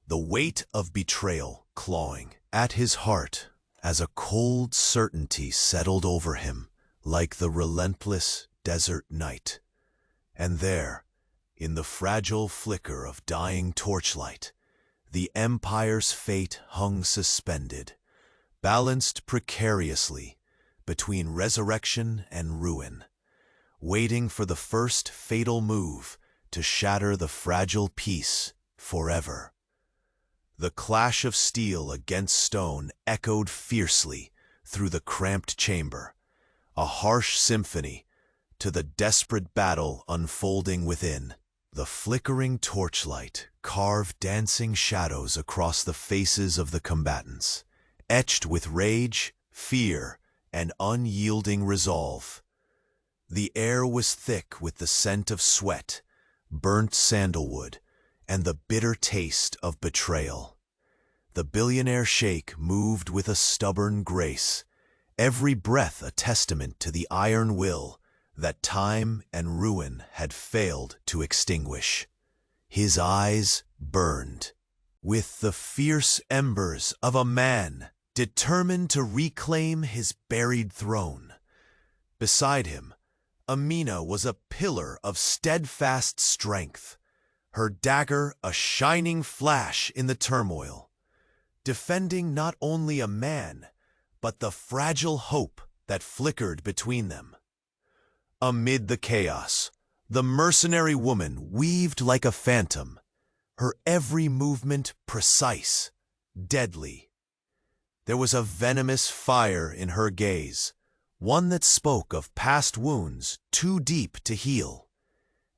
the weight of betrayal clawing at his heart as a cold certainty settled over him like the relentless desert night. And there, in the fragile flicker of dying torchlight, the empire's fate hung suspended, balanced precariously between resurrection and ruin, waiting for the first fatal move to shatter the fragile peace forever. The clash of steel against stone echoed fiercely through the cramped chamber, a harsh symphony to the desperate battle unfolding within. The flickering torchlight carved dancing shadows across the faces of the combatants, etched with rage, fear, and unyielding resolve. The air was thick with the scent of sweat, burnt sandalwood, and the bitter taste of betrayal. The Billionaire Sheikh moved with a stubborn grace, every breath a testament to the iron will that time and ruin had failed to extinguish. His eyes burned with the fierce embers of a man determined to reclaim his buried throne. Beside him, Amina was a pillar of steadfast strength, her dagger a shining flash in the turmoil, defending not only a man, but the fragile hope that flickered between them. Amid the chaos, the mercenary woman weaved like a phantom, her every movement precise, deadly. There was a venomous fire in her gaze, one that spoke of past wounds too deep to heal,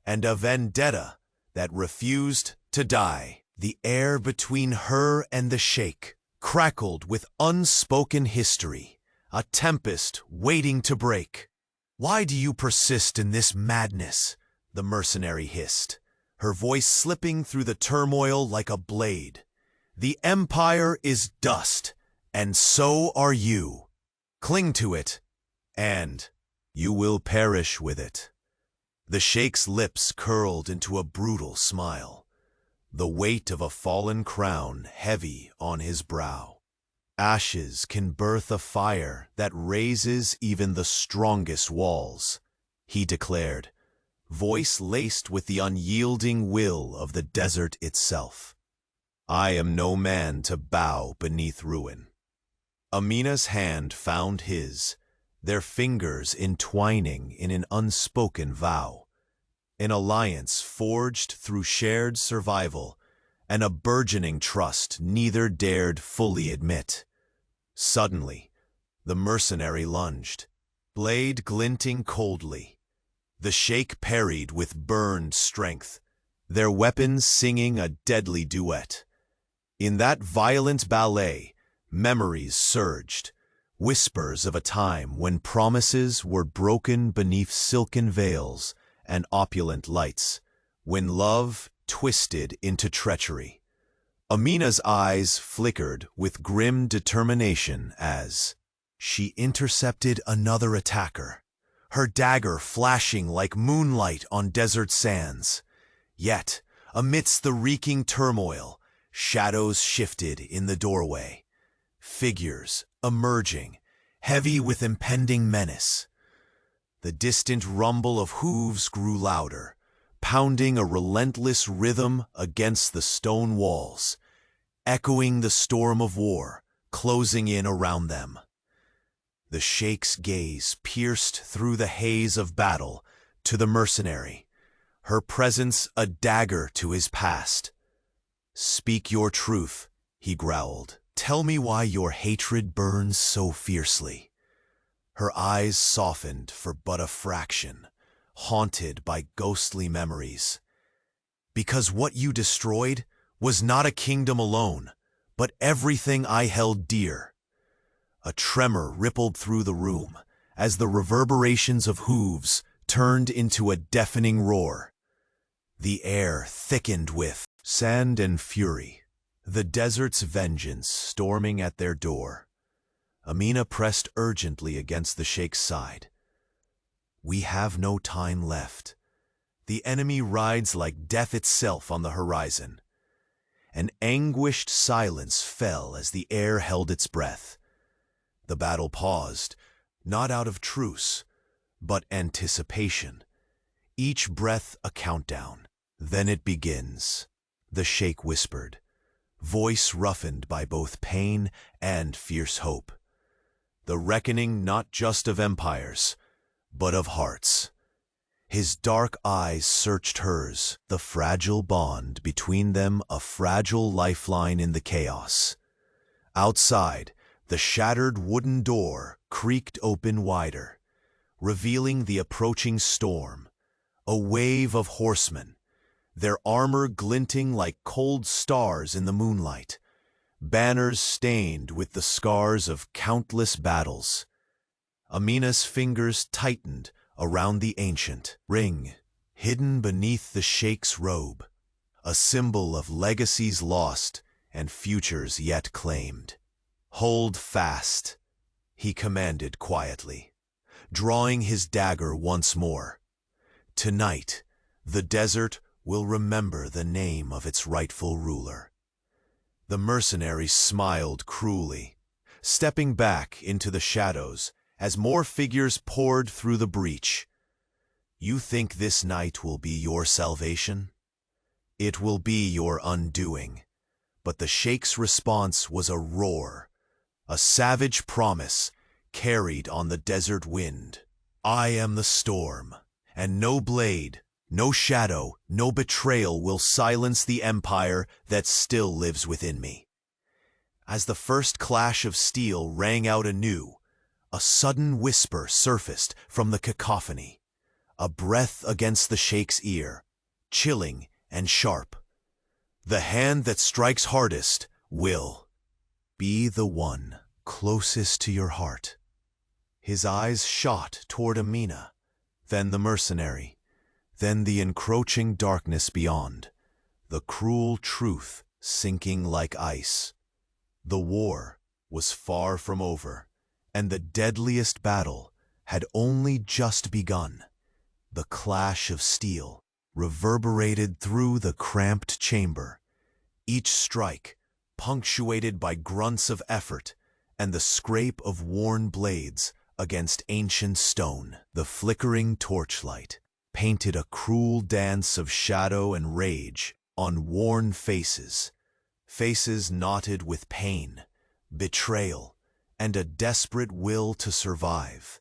and a vendetta that refused to die. The air between her and the Sheikh crackled with unspoken history, a tempest waiting to break. "Why do you persist in this madness?" the mercenary hissed, her voice slipping through the turmoil like a blade. "The empire is dust, and so are you. Cling to it, and you will perish with it." The Sheikh's lips curled into a brutal smile, the weight of a fallen crown heavy on his brow. "Ashes can birth a fire that raises even the strongest walls," he declared, voice laced with the unyielding will of the desert itself. I am no man to bow beneath ruin. Amina's hand found his, their fingers entwining in an unspoken vow, an alliance forged through shared survival and a burgeoning trust neither dared fully admit. Suddenly, the mercenary lunged, blade glinting coldly. The sheikh parried with burned strength, their weapons singing a deadly duet. In that violent ballet, memories surged, whispers of a time when promises were broken beneath silken veils and opulent lights, when love twisted into treachery. Amina's eyes flickered with grim determination as she intercepted another attacker, her dagger flashing like moonlight on desert sands. Yet, amidst the reeking turmoil, shadows shifted in the doorway, figures emerging, heavy with impending menace. The distant rumble of hooves grew louder, pounding a relentless rhythm against the stone walls, echoing the storm of war closing in around them. The sheikh's gaze pierced through the haze of battle to the mercenary, her presence a dagger to his past. "Speak your truth," he growled. "Tell me why your hatred burns so fiercely." Her eyes softened for but a fraction, haunted by ghostly memories. "Because what you destroyed was not a kingdom alone, but everything I held dear." A tremor rippled through the room as the reverberations of hooves turned into a deafening roar. The air thickened with sand and fury, the desert's vengeance storming at their door. Amina pressed urgently against the sheikh's side. "We have no time left. The enemy rides like death itself on the horizon." An anguished silence fell as the air held its breath. The battle paused, not out of truce, but anticipation. Each breath a countdown. "Then it begins," the sheikh whispered, voice roughened by both pain and fierce hope. "The reckoning not just of empires, but of hearts." His dark eyes searched hers, the fragile bond between them a fragile lifeline in the chaos. Outside, the shattered wooden door creaked open wider, revealing the approaching storm, a wave of horsemen, their armor glinting like cold stars in the moonlight, banners stained with the scars of countless battles. Amina's fingers tightened around the ancient ring, hidden beneath the sheikh's robe, a symbol of legacies lost and futures yet claimed. "Hold fast," he commanded quietly, drawing his dagger once more. "Tonight, the desert will remember the name of its rightful ruler." The mercenary smiled cruelly, stepping back into the shadows as more figures poured through the breach. "You think this night will be your salvation? It will be your undoing." But the sheikh's response was a roar, a savage promise carried on the desert wind. "I am the storm, and no blade, no shadow, no betrayal will silence the empire that still lives within me." As the first clash of steel rang out anew, a sudden whisper surfaced from the cacophony, a breath against the sheikh's ear, chilling and sharp. "The hand that strikes hardest will be the one closest to your heart." His eyes shot toward Amina, then the mercenary, then the encroaching darkness beyond, the cruel truth sinking like ice. The war was far from over, and the deadliest battle had only just begun. The clash of steel reverberated through the cramped chamber, each strike punctuated by grunts of effort and the scrape of worn blades against ancient stone. The flickering torchlight painted a cruel dance of shadow and rage on worn faces, faces knotted with pain, betrayal, and a desperate will to survive.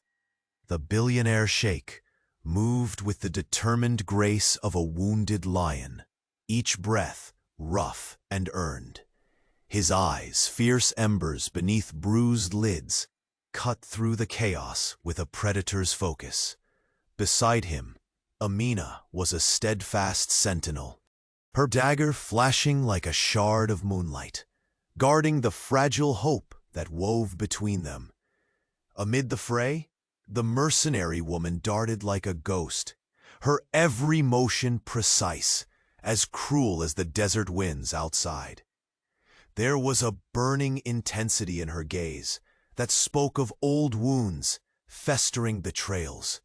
The Billionaire Sheikh moved with the determined grace of a wounded lion, each breath rough and earned. His eyes, fierce embers beneath bruised lids, cut through the chaos with a predator's focus. Beside him, Amina was a steadfast sentinel, her dagger flashing like a shard of moonlight, guarding the fragile hope that wove between them. Amid the fray, the mercenary woman darted like a ghost, her every motion precise, as cruel as the desert winds outside. There was a burning intensity in her gaze that spoke of old wounds, festering betrayals.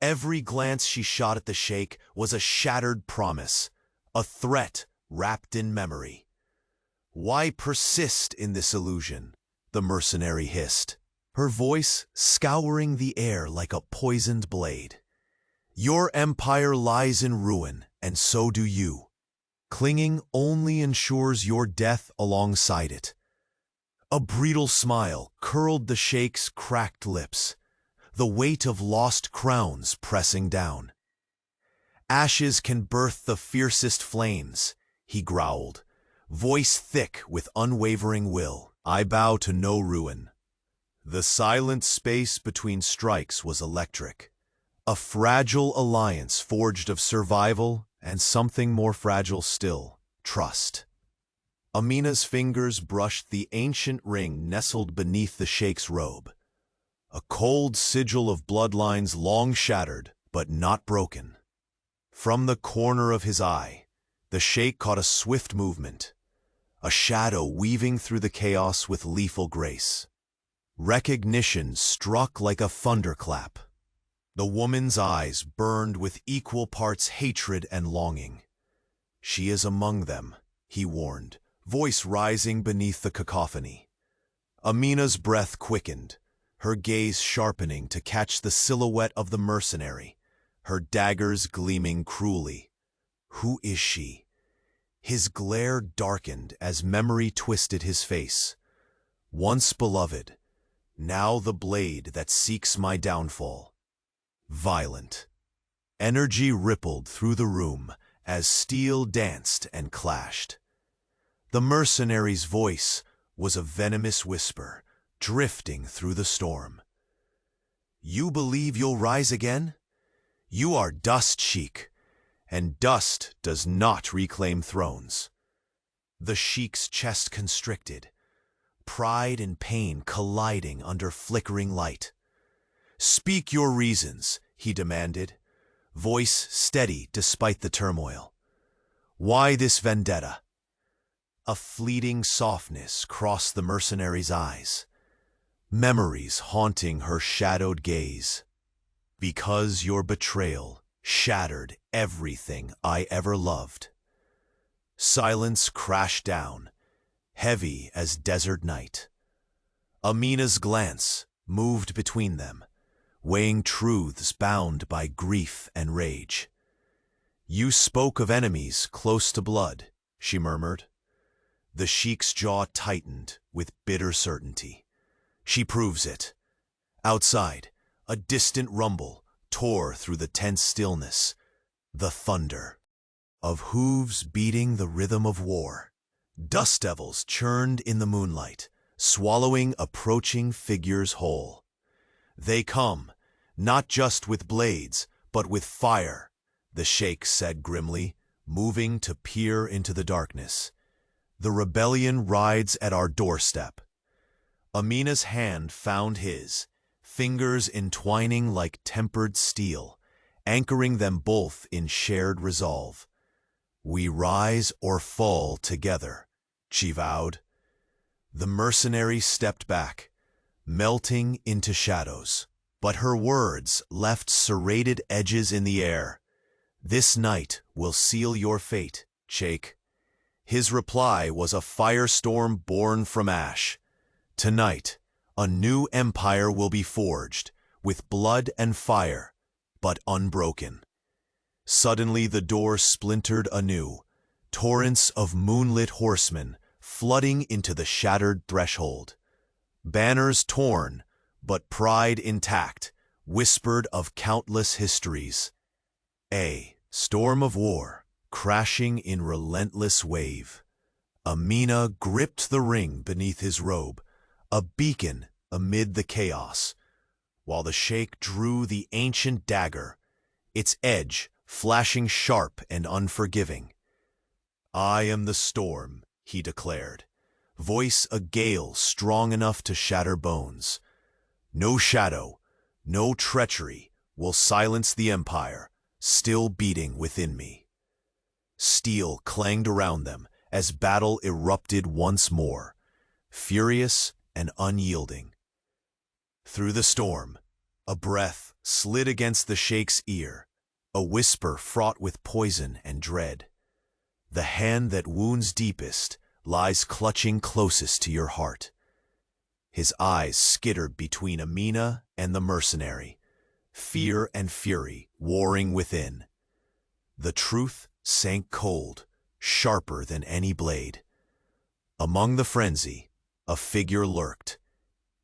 Every glance she shot at the Sheikh was a shattered promise, a threat wrapped in memory. "Why persist in this illusion?" the mercenary hissed, her voice scouring the air like a poisoned blade. "Your empire lies in ruin, and so do you. Clinging only ensures your death alongside it." A brutal smile curled the Sheikh's cracked lips, the weight of lost crowns pressing down. "Ashes can birth the fiercest flames," he growled, voice thick with unwavering will. "I bow to no ruin." The silent space between strikes was electric, a fragile alliance forged of survival and something more fragile still, trust. Amina's fingers brushed the ancient ring nestled beneath the Sheikh's robe, a cold sigil of bloodlines long shattered but not broken. From the corner of his eye, the Sheikh caught a swift movement, a shadow weaving through the chaos with lethal grace. Recognition struck like a thunderclap. The woman's eyes burned with equal parts hatred and longing. "She is among them," he warned, voice rising beneath the cacophony. Amina's breath quickened, her gaze sharpening to catch the silhouette of the mercenary, her daggers gleaming cruelly. "Who is she?" His glare darkened as memory twisted his face. "Once beloved, now the blade that seeks my downfall." Violent. Energy rippled through the room as steel danced and clashed. The mercenary's voice was a venomous whisper, drifting through the storm. "You believe you'll rise again? You are dust, Sheikh, and dust does not reclaim thrones." The Sheikh's chest constricted, pride and pain colliding under flickering light. "Speak your reasons," he demanded, voice steady despite the turmoil. "Why this vendetta?" A fleeting softness crossed the mercenary's eyes, memories haunting her shadowed gaze. "Because your betrayal shattered everything I ever loved." Silence crashed down, heavy as desert night. Amina's glance moved between them, weighing truths bound by grief and rage. "You spoke of enemies close to blood," she murmured. The Sheikh's jaw tightened with bitter certainty. "She proves it." Outside, a distant rumble tore through the tense stillness, the thunder of hooves beating the rhythm of war. Dust devils churned in the moonlight, swallowing approaching figures whole. "They come, not just with blades, but with fire," the Sheikh said grimly, moving to peer into the darkness. "The rebellion rides at our doorstep." Amina's hand found his, fingers entwining like tempered steel, anchoring them both in shared resolve. "We rise or fall together," she vowed. The mercenary stepped back, melting into shadows, but her words left serrated edges in the air. "This night will seal your fate, Sheikh." His reply was a firestorm born from ash. "Tonight, a new empire will be forged, with blood and fire, but unbroken." Suddenly the door splintered anew, torrents of moonlit horsemen flooding into the shattered threshold. Banners torn, but pride intact, whispered of countless histories. A storm of war, crashing in relentless wave. Amina gripped the ring beneath his robe, a beacon amid the chaos, while the sheikh drew the ancient dagger, its edge flashing sharp and unforgiving. "I am the storm," he declared, voice a gale strong enough to shatter bones. "No shadow, no treachery will silence the empire, still beating within me." Steel clanged around them as battle erupted once more, furious and unyielding. Through the storm, a breath slid against the sheikh's ear, a whisper fraught with poison and dread. "The hand that wounds deepest lies clutching closest to your heart." His eyes skittered between Amina and the mercenary, fear and fury warring within. The truth sank cold, sharper than any blade. Among the frenzy, a figure lurked,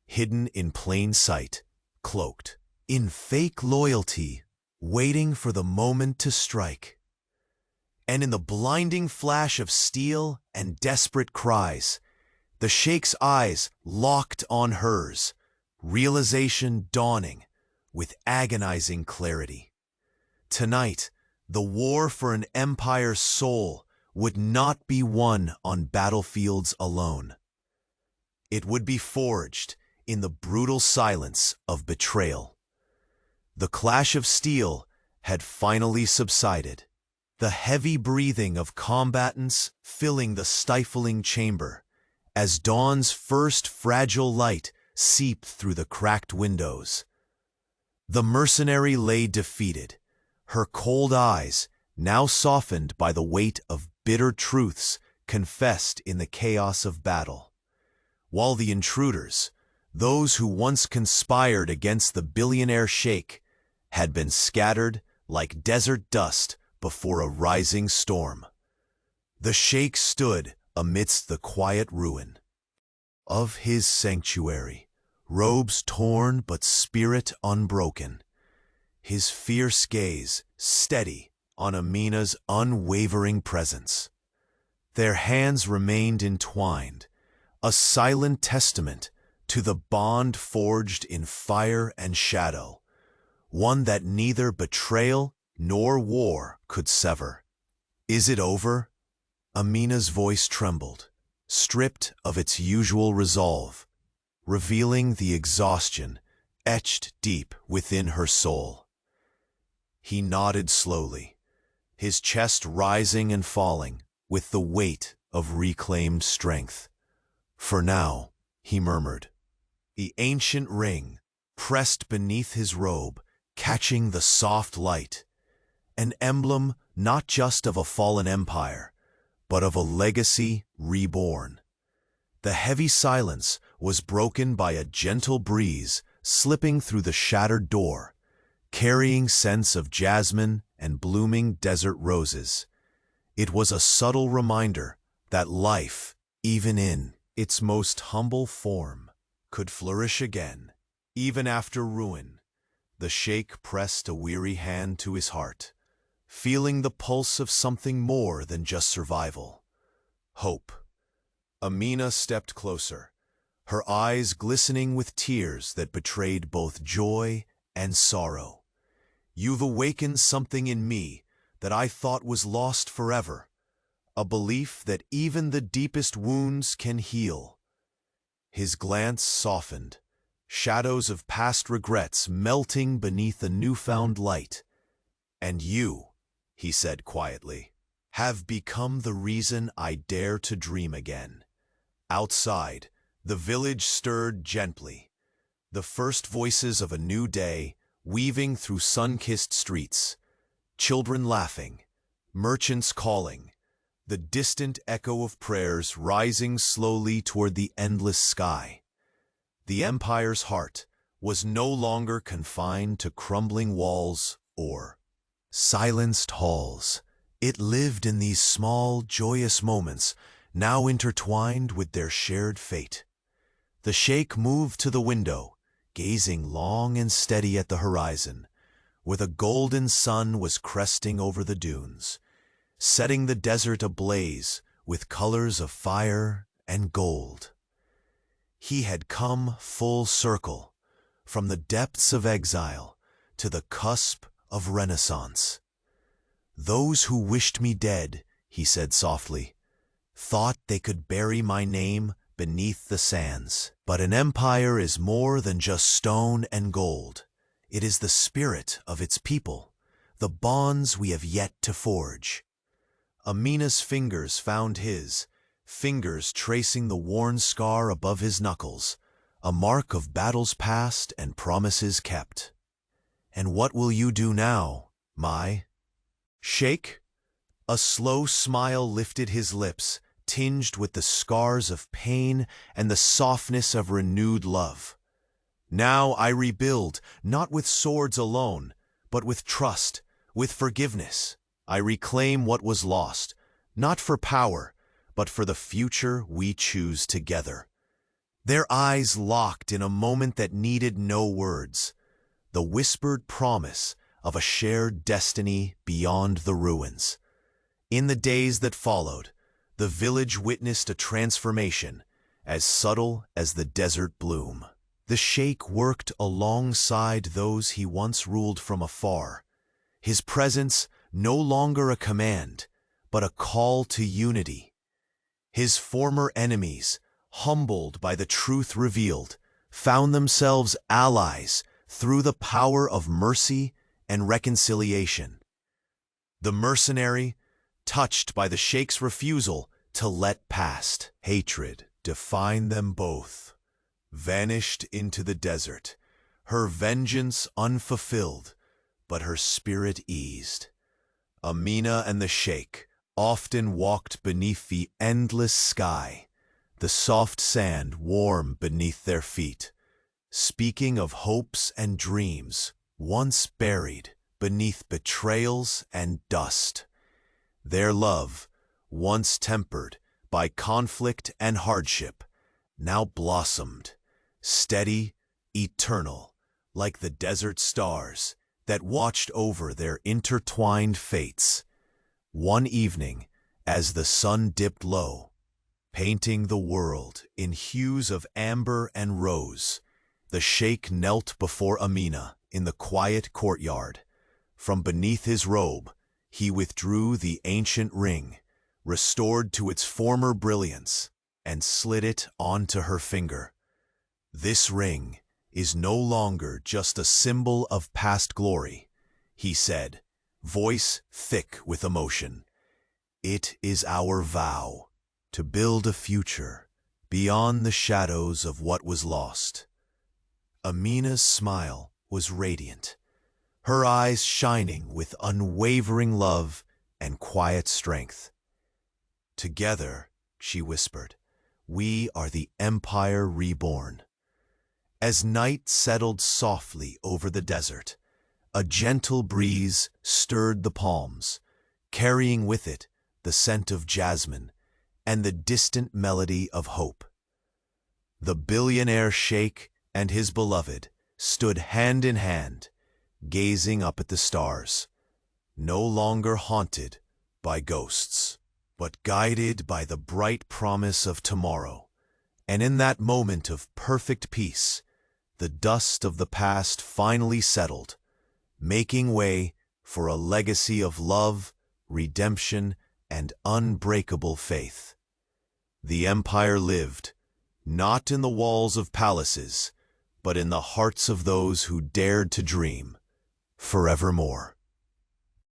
hidden in plain sight, cloaked in fake loyalty, waiting for the moment to strike. And in the blinding flash of steel and desperate cries, the sheikh's eyes locked on hers, realization dawning with agonizing clarity. Tonight, the war for an empire's soul would not be won on battlefields alone. It would be forged in the brutal silence of betrayal. The clash of steel had finally subsided, the heavy breathing of combatants filling the stifling chamber, as dawn's first fragile light seeped through the cracked windows. The mercenary lay defeated, her cold eyes now softened by the weight of bitter truths confessed in the chaos of battle. While the intruders, those who once conspired against the billionaire sheikh, had been scattered like desert dust before a rising storm. The sheikh stood amidst the quiet ruin of his sanctuary, robes torn but spirit unbroken, his fierce gaze steady on Amina's unwavering presence. Their hands remained entwined, a silent testament to the bond forged in fire and shadow, one that neither betrayal nor war could sever. "Is it over?" Amina's voice trembled, stripped of its usual resolve, revealing the exhaustion etched deep within her soul. He nodded slowly, his chest rising and falling with the weight of reclaimed strength. "For now," he murmured, the ancient ring pressed beneath his robe, catching the soft light, an emblem not just of a fallen empire, but of a legacy reborn. The heavy silence was broken by a gentle breeze slipping through the shattered door, carrying scents of jasmine and blooming desert roses. It was a subtle reminder that life, even in its most humble form, could flourish again, even after ruin. The sheikh pressed a weary hand to his heart, feeling the pulse of something more than just survival. Hope. Amina stepped closer, her eyes glistening with tears that betrayed both joy and sorrow. "You've awakened something in me that I thought was lost forever, a belief that even the deepest wounds can heal." His glance softened, shadows of past regrets melting beneath a newfound light. "And you," he said quietly, "have become the reason I dare to dream again." Outside, the village stirred gently, the first voices of a new day weaving through sun-kissed streets, children laughing, merchants calling, the distant echo of prayers rising slowly toward the endless sky. The empire's heart was no longer confined to crumbling walls or silenced halls. It lived in these small, joyous moments, now intertwined with their shared fate. The sheikh moved to the window, gazing long and steady at the horizon, where the golden sun was cresting over the dunes, setting the desert ablaze with colors of fire and gold. He had come full circle, from the depths of exile to the cusp of renaissance. "Those who wished me dead," he said softly, "thought they could bury my name beneath the sands. But an empire is more than just stone and gold. It is the spirit of its people, the bonds we have yet to forge." Amina's fingers found his, fingers tracing the worn scar above his knuckles, a mark of battles past and promises kept. "And what will you do now, my sheikh?" A slow smile lifted his lips, tinged with the scars of pain and the softness of renewed love. "Now I rebuild, not with swords alone, but with trust, with forgiveness. I reclaim what was lost, not for power, but for the future we choose together." Their eyes locked in a moment that needed no words, the whispered promise of a shared destiny beyond the ruins. In the days that followed, the village witnessed a transformation as subtle as the desert bloom. The sheikh worked alongside those he once ruled from afar, his presence no longer a command, but a call to unity. His former enemies, humbled by the truth revealed, found themselves allies through the power of mercy and reconciliation. The mercenary, touched by the sheikh's refusal to let past hatred define them both, vanished into the desert, her vengeance unfulfilled, but her spirit eased. Amina and the sheikh often walked beneath the endless sky, the soft sand warm beneath their feet, speaking of hopes and dreams once buried beneath betrayals and dust. Their love, once tempered by conflict and hardship, now blossomed, steady, eternal, like the desert stars that watched over their intertwined fates. One evening, as the sun dipped low, painting the world in hues of amber and rose, the sheikh knelt before Amina in the quiet courtyard. From beneath his robe, he withdrew the ancient ring, restored to its former brilliance, and slid it onto her finger. "This ring is no longer just a symbol of past glory," he said, voice thick with emotion. "It is our vow to build a future beyond the shadows of what was lost." Amina's smile was radiant, her eyes shining with unwavering love and quiet strength. "Together," she whispered, "we are the empire reborn." As night settled softly over the desert, a gentle breeze stirred the palms, carrying with it the scent of jasmine and the distant melody of hope. The billionaire sheikh and his beloved stood hand in hand, gazing up at the stars, no longer haunted by ghosts, but guided by the bright promise of tomorrow. And in that moment of perfect peace, the dust of the past finally settled, making way for a legacy of love, redemption, and unbreakable faith. The empire lived, not in the walls of palaces, but in the hearts of those who dared to dream, forevermore.